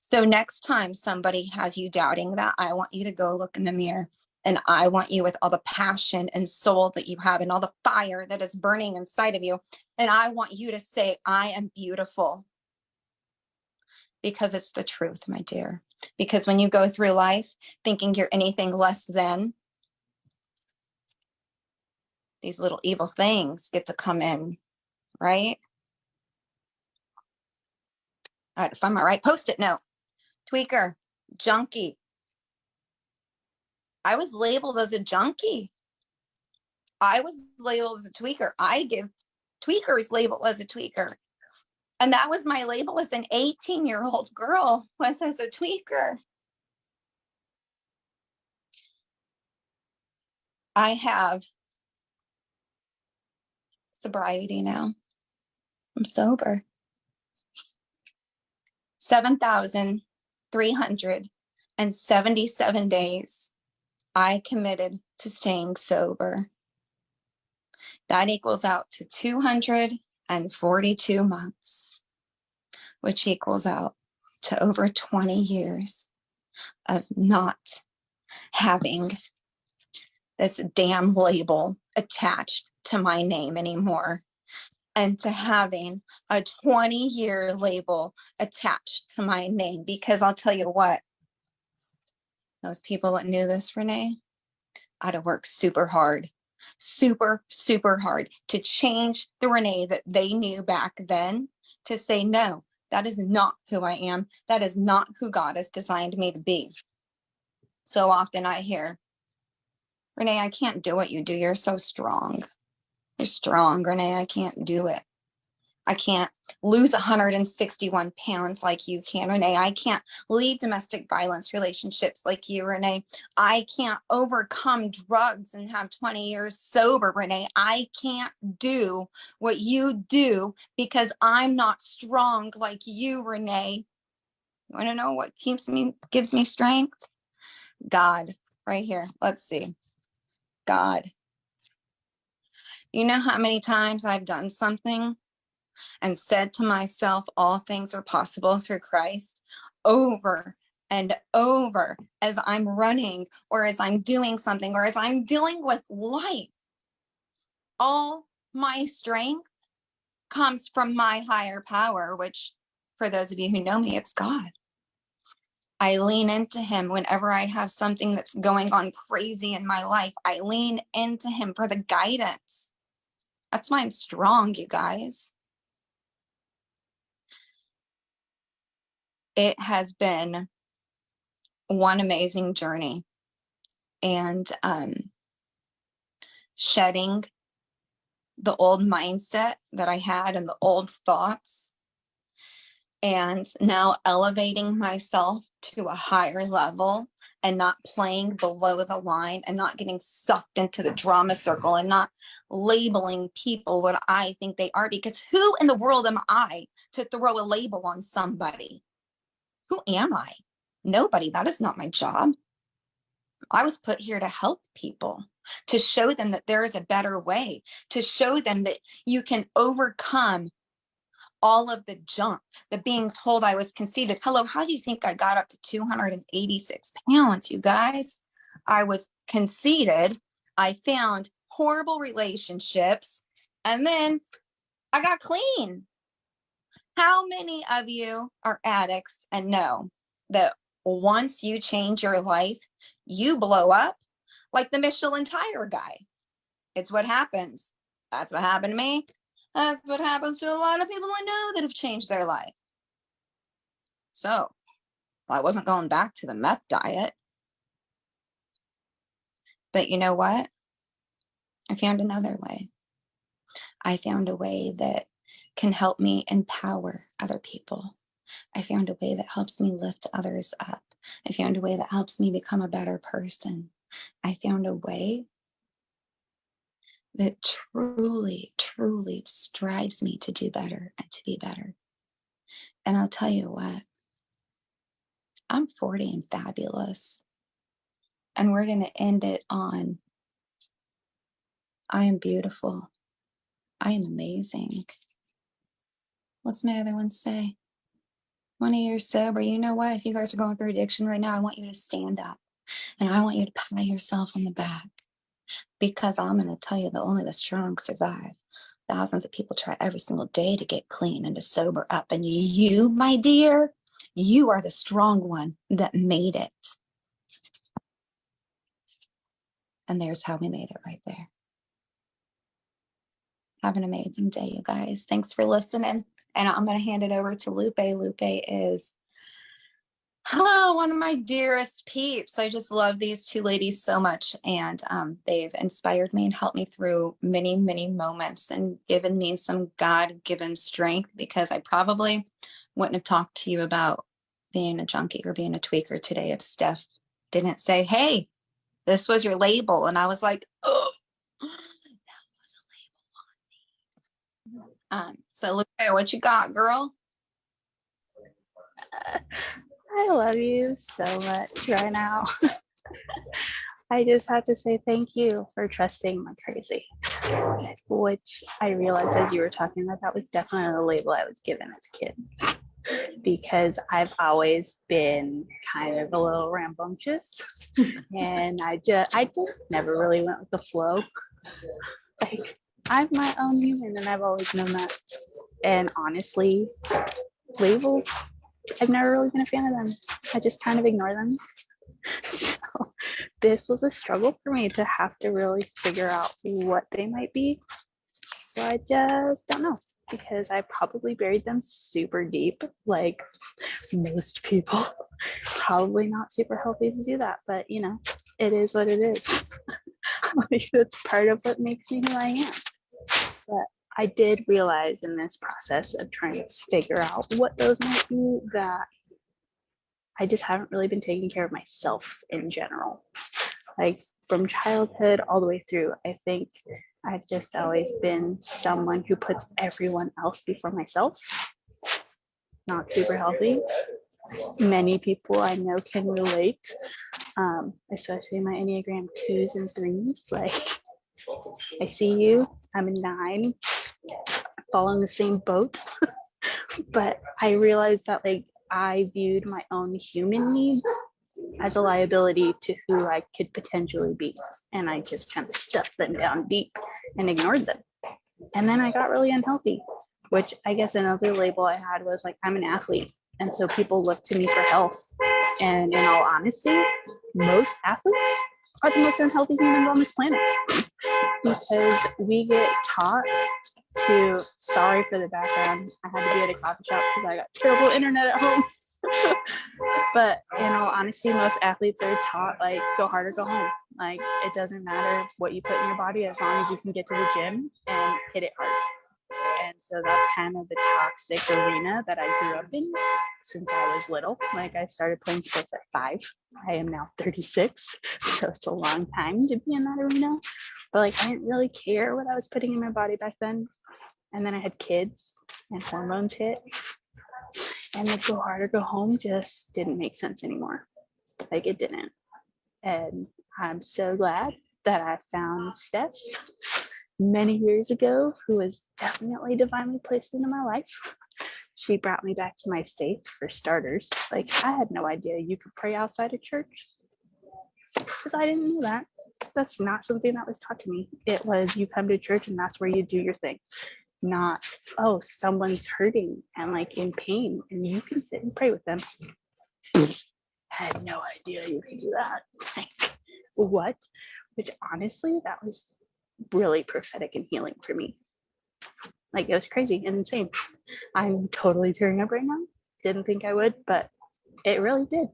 So next time somebody has you doubting that, I want you to go look in the mirror, and I want you, with all the passion and soul that you have and all the fire that is burning inside of you, and I want you to say, I am beautiful. Because it's the truth, my dear. Because when you go through life thinking you're anything less than, these little evil things get to come in, right? I had to find my right Post-it note. Tweaker, junkie. I was labeled as a junkie. I was labeled as a tweaker. I give tweakers label as a tweaker. And that was my label as an 18-year-old girl, was as a tweaker. I have sobriety now. I'm sober. 7,377 days I committed to staying sober. That equals out to 242 months, which equals out to over 20 years of not having this damn label attached to my name anymore, and to having a 20-year label attached to my name. Because I'll tell you what, those people that knew this Renae, I'd have worked super hard to change the Renae that they knew back then, to say, no, that is not who I am. That is not who God has designed me to be. So often I hear, Renae, I can't do what you do. You're so strong. You're strong, Renae. I can't do it. I can't lose 161 pounds like you can, Renae. I can't leave domestic violence relationships like you, Renae. I can't overcome drugs and have 20 years sober, Renae. I can't do what you do because I'm not strong like you, Renae. You want to know what gives me strength? God, right here. Let's see. God. You know how many times I've done something and said to myself, all things are possible through Christ, over and over, as I'm running or as I'm doing something or as I'm dealing with life. All my strength comes from my higher power, which, for those of you who know me, it's God. I lean into him whenever I have something that's going on crazy in my life. I lean into him for the guidance. That's why I'm strong, you guys. it has been one amazing journey. And shedding the old mindset that I had and the old thoughts, and now elevating myself to a higher level and not playing below the line and not getting sucked into the drama circle and not labeling people what I think they are, because who in the world am I to throw a label on somebody? Who am I? Nobody. That is not my job. I was put here to help people, to show them that there is a better way, to show them that you can overcome all of the junk, the being told I was conceited. Hello, how do you think I got up to 286 pounds, you guys? I was conceited. I found horrible relationships, and then I got clean. How many of you are addicts and know that once you change your life, you blow up like the Michelin tire guy? It's what happens. That's what happened to me. That's what happens to a lot of people I know that have changed their life. So I wasn't going back to the meth diet. But you know what? I found another way. I found a way that can help me empower other people. I found a way that helps me lift others up. I found a way that helps me become a better person. I found a way that truly, truly strives me to do better and to be better. And I'll tell you what, I'm 40 and fabulous. And we're going to end it on, I am beautiful. I am amazing. What's my other one say? 20 years sober. You know what? If you guys are going through addiction right now, I want you to stand up and I want you to pat yourself on the back, because I'm going to tell you that only the strong survive. Thousands of people try every single day to get clean and to sober up. And you, my dear, you are the strong one that made it. And there's how we made it right there. Have an amazing day, you guys. Thanks for listening. And I'm going to hand it over to Lupe. Lupe is one of my dearest peeps. I just love these two ladies so much. And they've inspired me and helped me through many, many moments and given me some God-given strength, because I probably wouldn't have talked to you about being a junkie or being a tweaker today if Steph didn't say, hey, this was your label. And I was like, oh, that was a label on me. So look, what you got, girl? I love you so much right now. I just have to say thank you for trusting my crazy, which I realized as you were talking that was definitely a label I was given as a kid, because I've always been kind of a little rambunctious and I just never really went with the flow. Like, I'm my own human and I've always known that. And honestly, labels, I've never really been a fan of them. I just kind of ignore them. So this was a struggle for me to have to really figure out what they might be. So I just don't know, because I probably buried them super deep, like most people. Probably not super healthy to do that, but you know, it is what it is. Like, that's part of what makes me who I am. But I did realize in this process of trying to figure out what those might be that I just haven't really been taking care of myself in general. Like, from childhood all the way through, I think I've just always been someone who puts everyone else before myself. Not super healthy. Many people I know can relate, especially my Enneagram 2s and 3s. Like, I see you, I'm a 9, fall in the same boat. But I realized that, like, I viewed my own human needs as a liability to who I could potentially be. And I just kind of stuffed them down deep and ignored them. And then I got really unhealthy, which I guess another label I had was like, I'm an athlete. And so people look to me for health. And in all honesty, most athletes are the most unhealthy humans on this planet, because we get taught to, sorry for the background, I had to be at a coffee shop because I got terrible internet at home. But in all honesty, most athletes are taught like go hard or go home. Like it doesn't matter what you put in your body as long as you can get to the gym and hit it hard. And so that's kind of the toxic arena that I grew up in since I was little. Like I started playing sports at 5. I am now 36, so it's a long time to be in that arena. But like I didn't really care what I was putting in my body back then. And then I had kids and hormones hit. And the go hard or go home just didn't make sense anymore. Like it didn't. And I'm so glad that I found Steph many years ago, who was definitely divinely placed into my life. She brought me back to my faith for starters. Like I had no idea you could pray outside of church because I didn't know that. That's not something that was taught to me. It was you come to church and that's where you do your thing. Not, oh, someone's hurting and like in pain and you can sit and pray with them. Had no idea you could do that. Like, what? Which honestly, that was really prophetic and healing for me. Like it was crazy and insane. I'm totally tearing up right now. Didn't think I would, but it really did.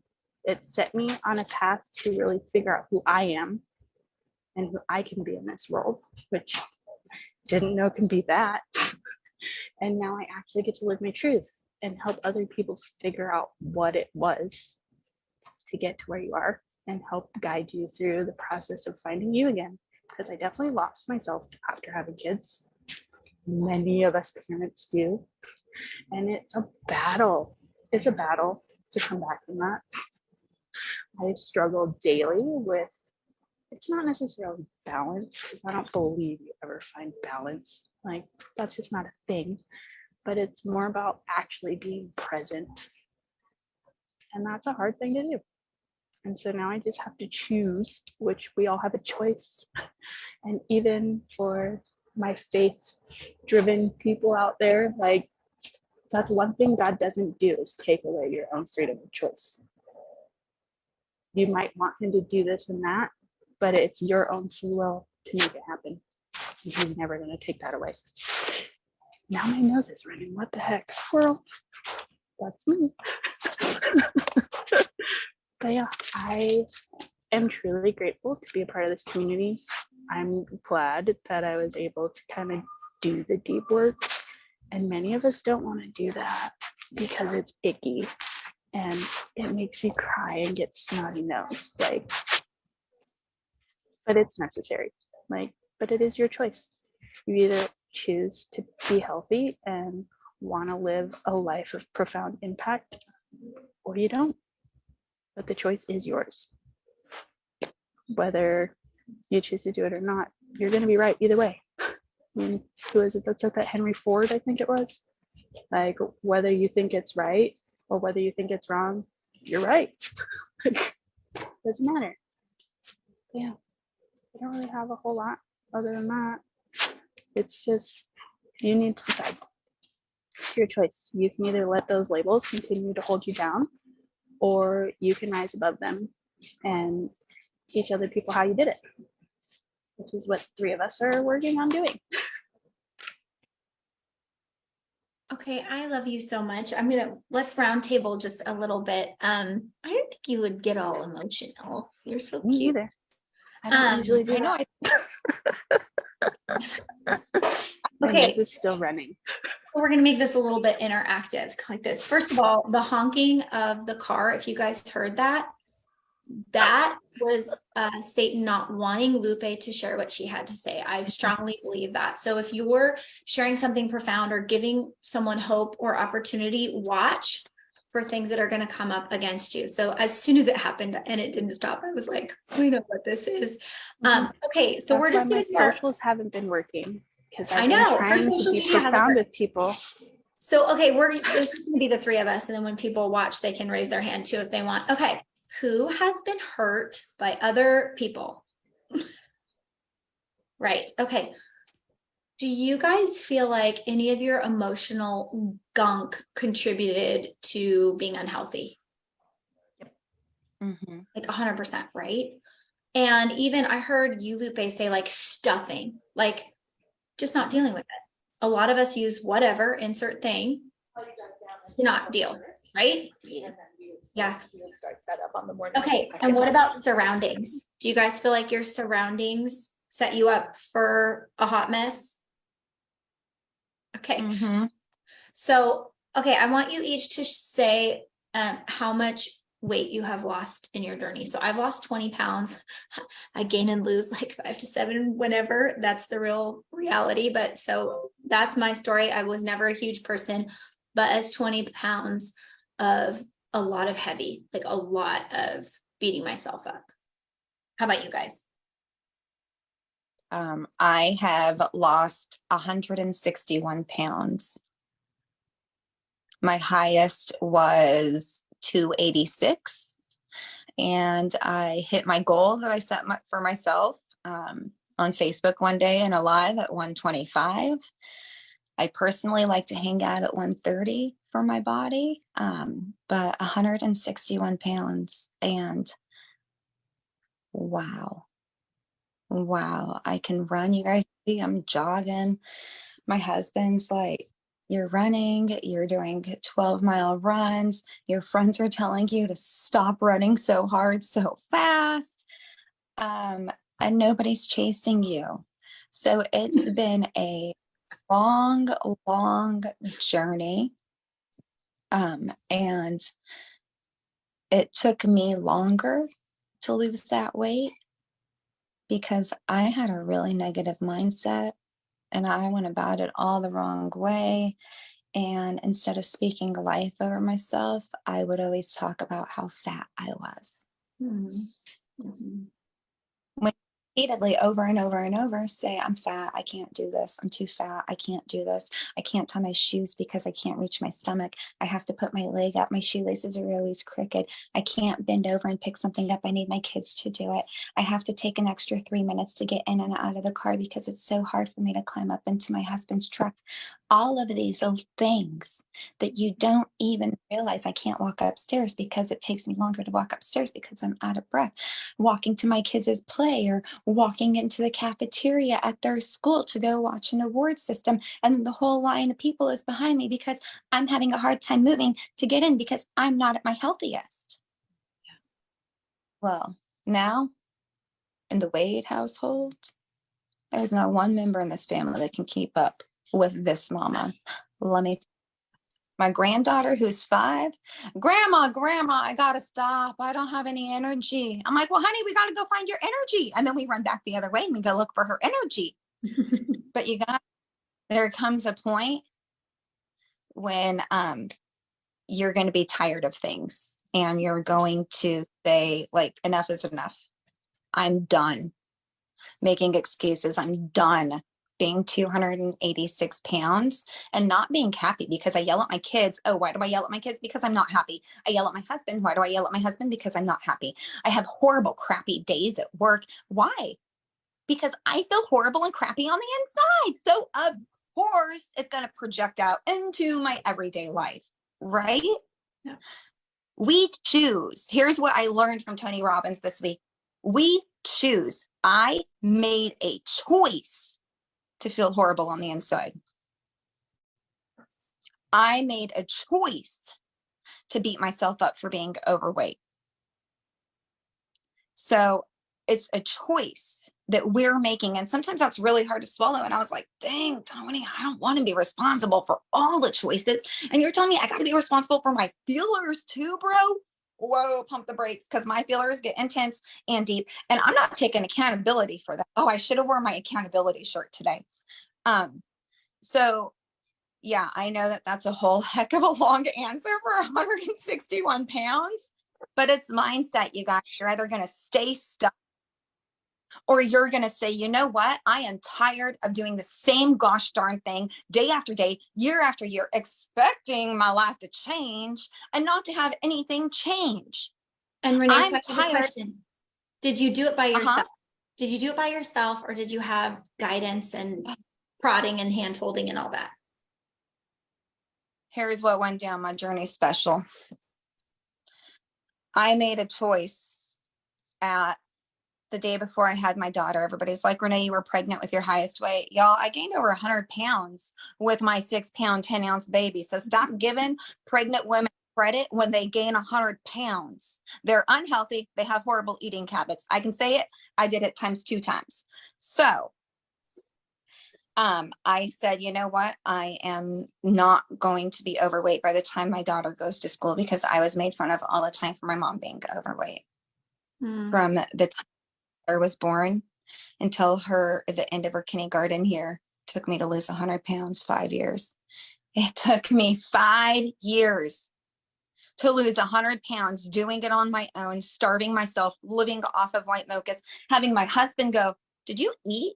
It set me on a path to really figure out who I am and who I can be in this world, which didn't know can be that. And now I actually get to live my truth and help other people figure out what it was to get to where you are and help guide you through the process of finding you again. Because I definitely lost myself after having kids. Many of us parents do. And it's a battle. It's a battle to come back from that. I struggle daily with, it's not necessarily balance, because I don't believe you ever find balance. Like that's just not a thing, but it's more about actually being present. And that's a hard thing to do. And so now I just have to choose, which we all have a choice. And even for my faith-driven people out there, like that's one thing God doesn't do is take away your own freedom of choice. You might want him to do this and that, but it's your own free will to make it happen. And he's never going to take that away. Now my nose is running. What the heck? Squirrel. That's me. But yeah, I am truly grateful to be a part of this community. I'm glad that I was able to kind of do the deep work. And many of us don't want to do that because it's icky and it makes you cry and get snotty nose. Like, but it's necessary. Like, but it is your choice. You either choose to be healthy and want to live a life of profound impact, or you don't. But the choice is yours. Whether you choose to do it or not, you're going to be right either way. I mean, who is it that said that? Henry Ford, I think it was. Like, whether you think it's right or whether you think it's wrong, you're right. Doesn't matter. Yeah, I don't really have a whole lot other than that. It's just, you need to decide. It's your choice. You can either let those labels continue to hold you down, or you can rise above them and teach other people how you did it, which is what 3 of us are working on doing. Okay, I love you so much. Let's round table just a little bit. I didn't think you would get all emotional. You're so Me cute. either. I don't usually do I know. My Okay. nose is still running. So we're going to make this a little bit interactive like this. First of all, the honking of the car, if you guys heard that, that was Satan not wanting Lupe to share what she had to say. I strongly believe that. So if you were sharing something profound or giving someone hope or opportunity, watch for things that are going to come up against you. So as soon as it happened and it didn't stop, I was like, we know what this is. Okay, so we're just going to socials haven't been working because I know, her trying to social be media haven't profound worked. with people. So, okay, this is gonna be the 3 of us. And then when people watch, they can raise their hand too, if they want. Okay. Who has been hurt by other people? Right. Okay. Do you guys feel like any of your emotional gunk contributed to being unhealthy? Mm-hmm. Like 100%, right? And even I heard you, Lupe, say like stuffing, like just not dealing with it. A lot of us use whatever, insert thing, to not deal, right? And then Yeah. we would start set up on the morning. Okay, and what about surroundings? Do you guys feel like your surroundings set you up for a hot mess? Okay, Mhm. so, okay, I want you each to say how much weight you have lost in your journey. So I've lost 20 pounds. I gain and lose like 5 to 7 whenever. That's the real reality. But so that's my story. I was never a huge person, but as 20 pounds of a lot of heavy, like a lot of beating myself up. How about you guys? I have lost 161 pounds. My highest was 286. And I hit my goal that I set for myself on Facebook one day in a live at 125. I personally like to hang out at 130 for my body, but 161 pounds. And wow. Wow, I can run. You guys see, I'm jogging. My husband's like, you're running, you're doing 12-mile runs. Your friends are telling you to stop running so hard, so fast. And nobody's chasing you. So it's been a long, long journey. And it took me longer to lose that weight, because I had a really negative mindset and I went about it all the wrong way. And instead of speaking life over myself, I would always talk about how fat I was. Mhm. When repeatedly over and over and over say, I'm fat, I can't do this, I'm too fat, I can't do this, I can't tie my shoes because I can't reach my stomach, I have to put my leg up, my shoelaces are always crooked, I can't bend over and pick something up, I need my kids to do it, I have to take an extra 3 minutes to get in and out of the car because it's so hard for me to climb up into my husband's truck. All of these are things that you don't even realize. I can't walk upstairs because it takes me longer to walk upstairs because I'm out of breath. Walking to my kids' play or walking into the cafeteria at their school to go watch an award system. And the whole line of people is behind me because I'm having a hard time moving to get in because I'm not at my healthiest. Well, now in the Wade household, there's not one member in this family that can keep up with this mama. Let me my granddaughter, who's 5, grandma, I gotta stop, I don't have any energy. I'm like, well, honey, we gotta go find your energy. And then we run back the other way and we go look for her energy. But there comes a point when you're going to be tired of things and you're going to say, like, enough is enough. I'm done making excuses. I'm done being 286 pounds and not being happy because I yell at my kids. Oh, why do I yell at my kids? Because I'm not happy. I yell at my husband. Why do I yell at my husband? Because I'm not happy. I have horrible, crappy days at work. Why? Because I feel horrible and crappy on the inside. So of course it's going to project out into my everyday life, right? Yeah. We choose. Here's what I learned from Tony Robbins this week. We choose. I made a choice to feel horrible on the inside. I made a choice to beat myself up for being overweight. So it's a choice that we're making. And sometimes that's really hard to swallow. And I was like, dang, Tony, I don't want to be responsible for all the choices. And you're telling me I got to be responsible for my feelers too, bro? Whoa, pump the brakes, because my feelers get intense and deep. And I'm not taking accountability for that. Oh, I should have worn my accountability shirt today. So yeah, I know that that's a whole heck of a long answer for 161 pounds, but it's mindset, you guys. You're either going to stay stuck or you're going to say, you know what? I am tired of doing the same gosh darn thing day after day, year after year, expecting my life to change and not to have anything change. And Renee, I'm so I have a tired. question. Did you do it by yourself? Uh-huh. Did you do it by yourself, or did you have guidance and prodding and hand holding and all that? Here's what went down my journey special. I made a choice at the day before I had my daughter. Everybody's like, Renee, you were pregnant with your highest weight. Y'all, I gained over 100 pounds with my 6-pound, 10-ounce baby. So stop giving pregnant women credit when they gain 100 pounds. They're unhealthy. They have horrible eating habits. I can say it. I did it times 2 times. So I said, you know what? I am not going to be overweight by the time my daughter goes to school, because I was made fun of all the time for my mom being overweight from the time I was born until the end of her kindergarten year. Took me to lose 100 pounds, 5 years. It took me 5 years to lose 100 pounds, doing it on my own, starving myself, living off of white mochas, having my husband go, did you eat?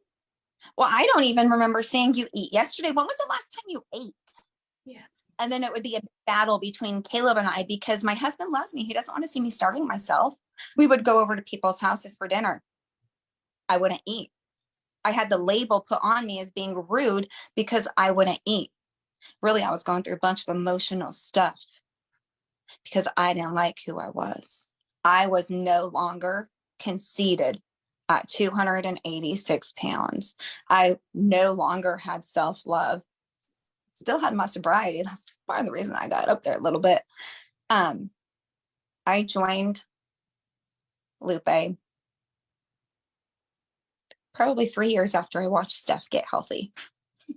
Well, I don't even remember seeing you eat yesterday. When was the last time you ate? Yeah. And then it would be a battle between Caleb and I, because my husband loves me. He doesn't want to see me starving myself. We would go over to people's houses for dinner. I wouldn't eat. I had the label put on me as being rude because I wouldn't eat. Really, I was going through a bunch of emotional stuff because I didn't like who I was. I was no longer conceited at 286 pounds. I no longer had self-love. Still had my sobriety. That's part of the reason I got up there a little bit. I joined Lupe probably 3 years after I watched Steph get healthy.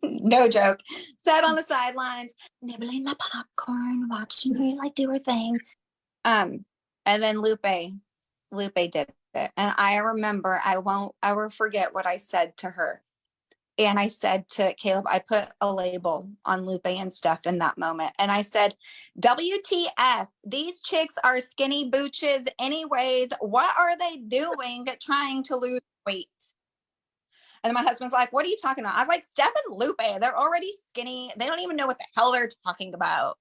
No joke. Sat on the sidelines, nibbling my popcorn, watching her like do her thing. And then Lupe did it. And I remember, I won't ever forget what I said to her. And I said to Caleb, I put a label on Lupe and Steph in that moment. And I said, WTF, these chicks are skinny booches anyways. What are they doing trying to lose weight? And then my husband's like, what are you talking about? I was like, Steph and Lupe, they're already skinny. They don't even know what the hell they're talking about.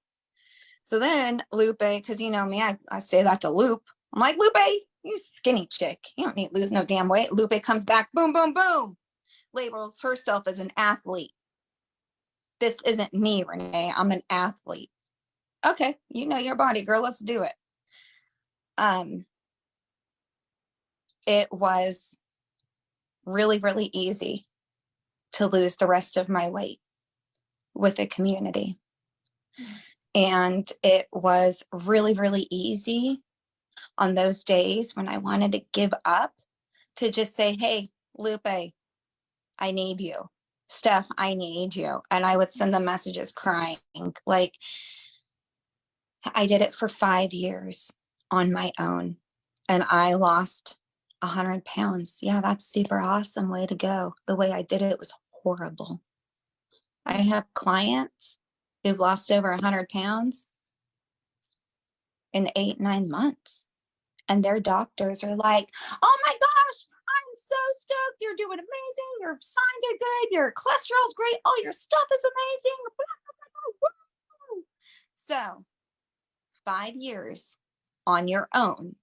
So then Lupe, because you know me, I say that to Lupe. I'm like, Lupe, you skinny chick. You don't need to lose no damn weight. Lupe comes back, boom, boom, boom. Labels herself as an athlete. This isn't me, Renae. I'm an athlete. Okay, you know your body, girl. Let's do it. It was really, really easy to lose the rest of my weight with a community. And it was really, really easy on those days when I wanted to give up to just say, hey, Lupe, I need you. Steph, I need you. And I would send them messages crying. Like, I did it for 5 years on my own, and I lost 100 pounds. Yeah, that's super awesome. Way to go. The way I did it was horrible. I have clients who've lost over 100 pounds in 8-9 months. And their doctors are like, oh my gosh, I'm so stoked. You're doing amazing. Your signs are good. Your cholesterol's great. All your stuff is amazing. So 5 years on your own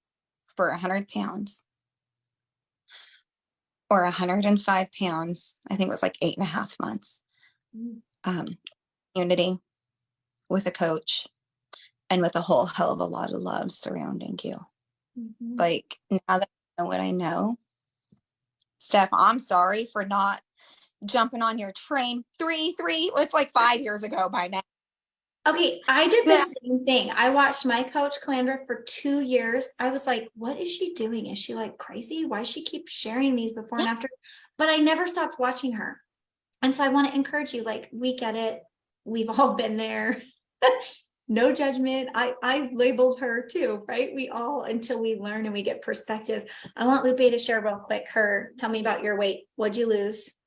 for 100 pounds or 105 pounds. I think it was like 8.5 months. Community with a coach and with a whole hell of a lot of love surrounding you. Like, now that I know what I know, Steph, I'm sorry for not jumping on your train. It's like 5 years ago by now. Okay, I did the same thing. I watched my coach Calandra for 2 years. I was like, what is she doing? Is she like crazy? Why does she keep sharing these before and after? But I never stopped watching her. And so I want to encourage you, like, we get it. We've all been there. No judgment. I labeled her too, right? We all, until we learn and we get perspective. I want Lupe to share real quick tell me about your weight. What'd you lose?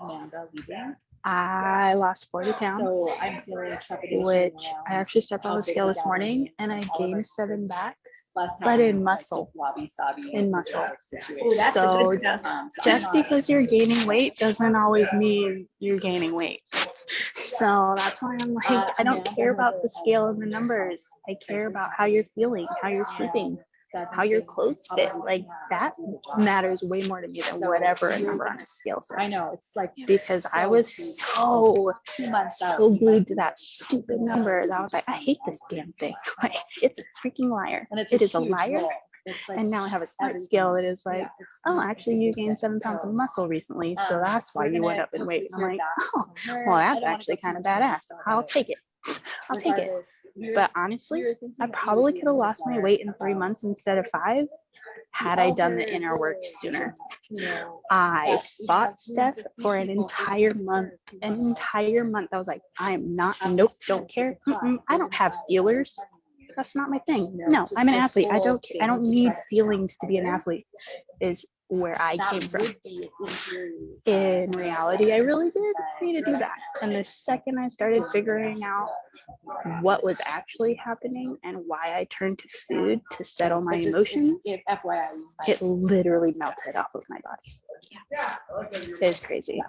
Amanda leaving. I lost 40 pounds, So I'm feeling trepidation which around I actually stepped on how the scale big this the morning gathering is and I and all of gained our 7 back. plus but having, in like, muscle. just wabi-sabi In muscle. situation. Oh, that's the So good stuff. So Just I'm not- because you're gaining weight doesn't always mean you're gaining weight. So that's why I'm like, I don't care about the scale and the numbers. I care about how you're feeling, how you're sleeping, how your clothes fit. Like, that matters way more to me than whatever a number on a scale says. I know, it's like Because I was so 2 months out. so glued to that stupid number that I was like, I hate this damn thing. Like, it's a freaking liar. And It is a huge liar. role. It's like And now I have a smart scale that is like, oh, actually you gained 7 pounds of muscle recently, so that's why you went up in weight. I'm like, oh, well, that's actually kind of badass. I'll take it. I'll take it. But honestly, I probably could have lost my weight in 3 months instead of 5 had I done the inner work sooner. I fought Steph for an entire month. An entire month. I was like, I'm not, nope, don't care. I don't have feelers. That's not my thing. No, I'm an athlete. I don't need feelings to be an athlete, is where I came from. In reality, I really did need to do that. And the second I started figuring out what was actually happening and why I turned to food to settle my emotions, it literally melted off of my body. It's crazy.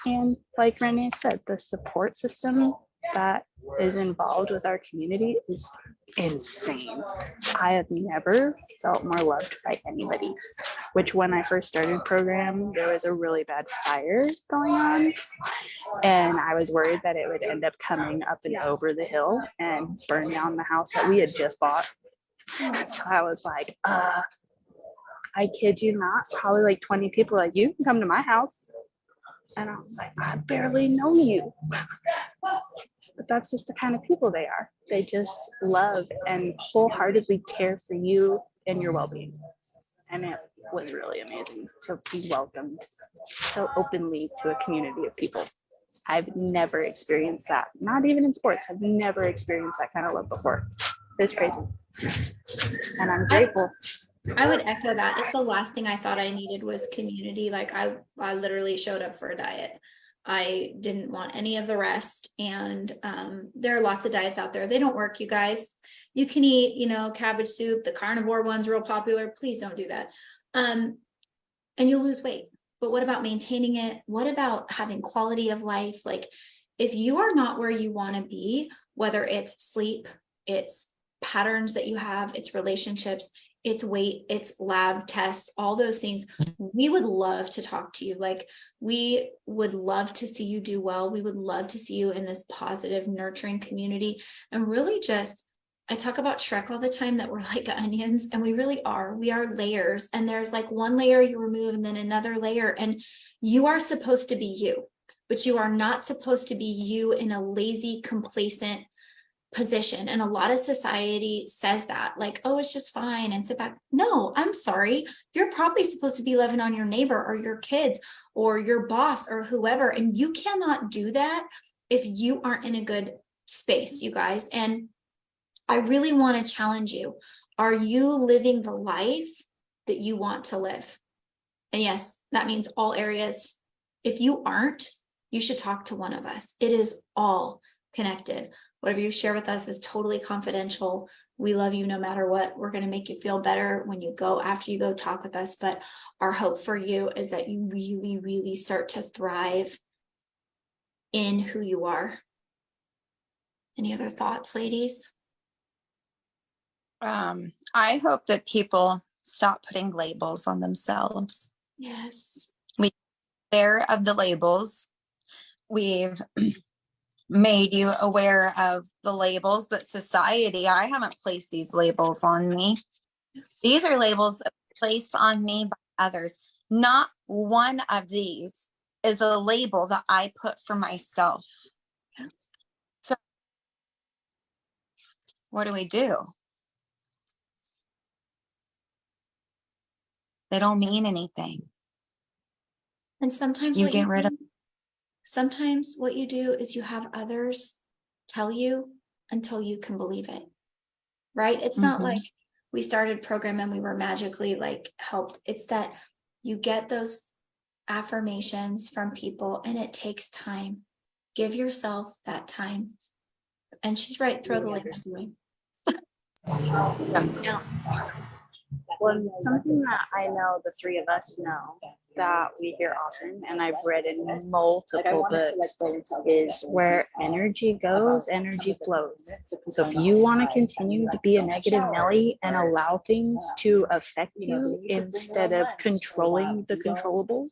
And like Renae said, the support system that is involved with our community is insane. I have never felt more loved by anybody, which when I first started program, there was a really bad fire going on. And I was worried that it would end up coming up and over the hill and burn down the house that we had just bought. So I was like, I kid you not, probably like 20 people like, you can come to my house. And I was like, I barely know you. But that's just the kind of people they are. They just love and wholeheartedly care for you and your well-being. And it was really amazing to be welcomed so openly to a community of people. I've never experienced that. Not even in sports. I've never experienced that kind of love before. It's crazy. And I'm grateful. I would echo that. It's the last thing I thought I needed was community. Like I literally showed up for a diet. I didn't want any of the rest. And there are lots of diets out there. They don't work, you guys. You can eat, cabbage soup. The carnivore one's real popular. Please don't do that. And you'll lose weight. But what about maintaining it? What about having quality of life? Like if you are not where you want to be, whether it's sleep, it's patterns that you have, it's relationships, it's weight, it's lab tests, all those things, we would love to talk to you. Like we would love to see you do well. We would love to see you in this positive, nurturing community. And really just, I talk about Shrek all the time, that we're like onions, and we really are. We are layers. And there's like one layer you remove and then another layer. And you are supposed to be you, but you are not supposed to be you in a lazy, complacent position. And a lot of society says that, like, oh, it's just fine and sit back. No, I'm sorry. You're probably supposed to be loving on your neighbor or your kids or your boss or whoever. And you cannot do that if you aren't in a good space, you guys. And I really want to challenge you. Are you living the life that you want to live? And yes, that means all areas. If you aren't, you should talk to one of us. It is all connected. Whatever you share with us is totally confidential. We love you no matter what. We're going to make you feel better when you go, after you go talk with us. But our hope for you is that you really, really start to thrive in who you are. Any other thoughts, ladies? I hope that people stop putting labels on themselves. Yes. We're aware of the labels. We've made you aware of the labels, but society, I haven't placed these labels on me. These are labels that were placed on me by others. Not one of these is a label that I put for myself. So what do? They don't mean anything. And sometimes You get rid of. Sometimes what you do is you have others tell you until you can believe it, right? It's not like we started program and we were magically like helped. It's that you get those affirmations from people and it takes time. Give yourself that time. And she's right, throw the labels away. Yeah. Well, something that I know the three of us know that we hear often, and I've read in multiple books, is where energy goes, energy flows. So if you want to continue to be a negative Nelly and allow things to affect you instead of controlling the controllables,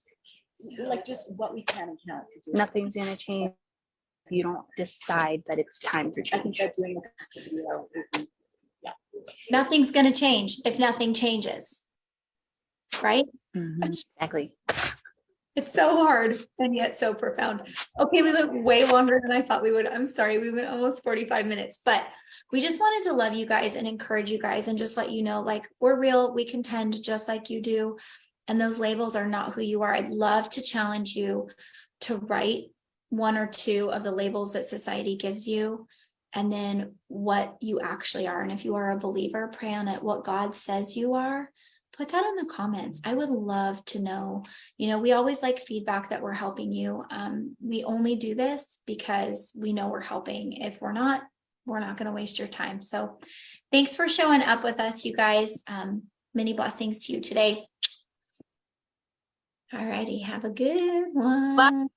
Like just what we can and cannot do. nothing's going to change if you don't decide that it's time for change. Nothing's going to change if nothing changes, right? Exactly. It's so hard and yet so profound. Okay, we went way longer than I thought we would. I'm sorry, we went almost 45 minutes, but we just wanted to love you guys and encourage you guys and just let you know, like, we're real, we contend just like you do. And those labels are not who you are. I'd love to challenge you to write one or two of the labels that society gives you, and then what you actually are. And if you are a believer, pray on it. What God says you are, put that in the comments. I would love to know. You know, we always like feedback that we're helping you. We only do this because we know we're helping. If we're not going to waste your time. So thanks for showing up with us, you guys. Many blessings to you today. All righty. Have a good one.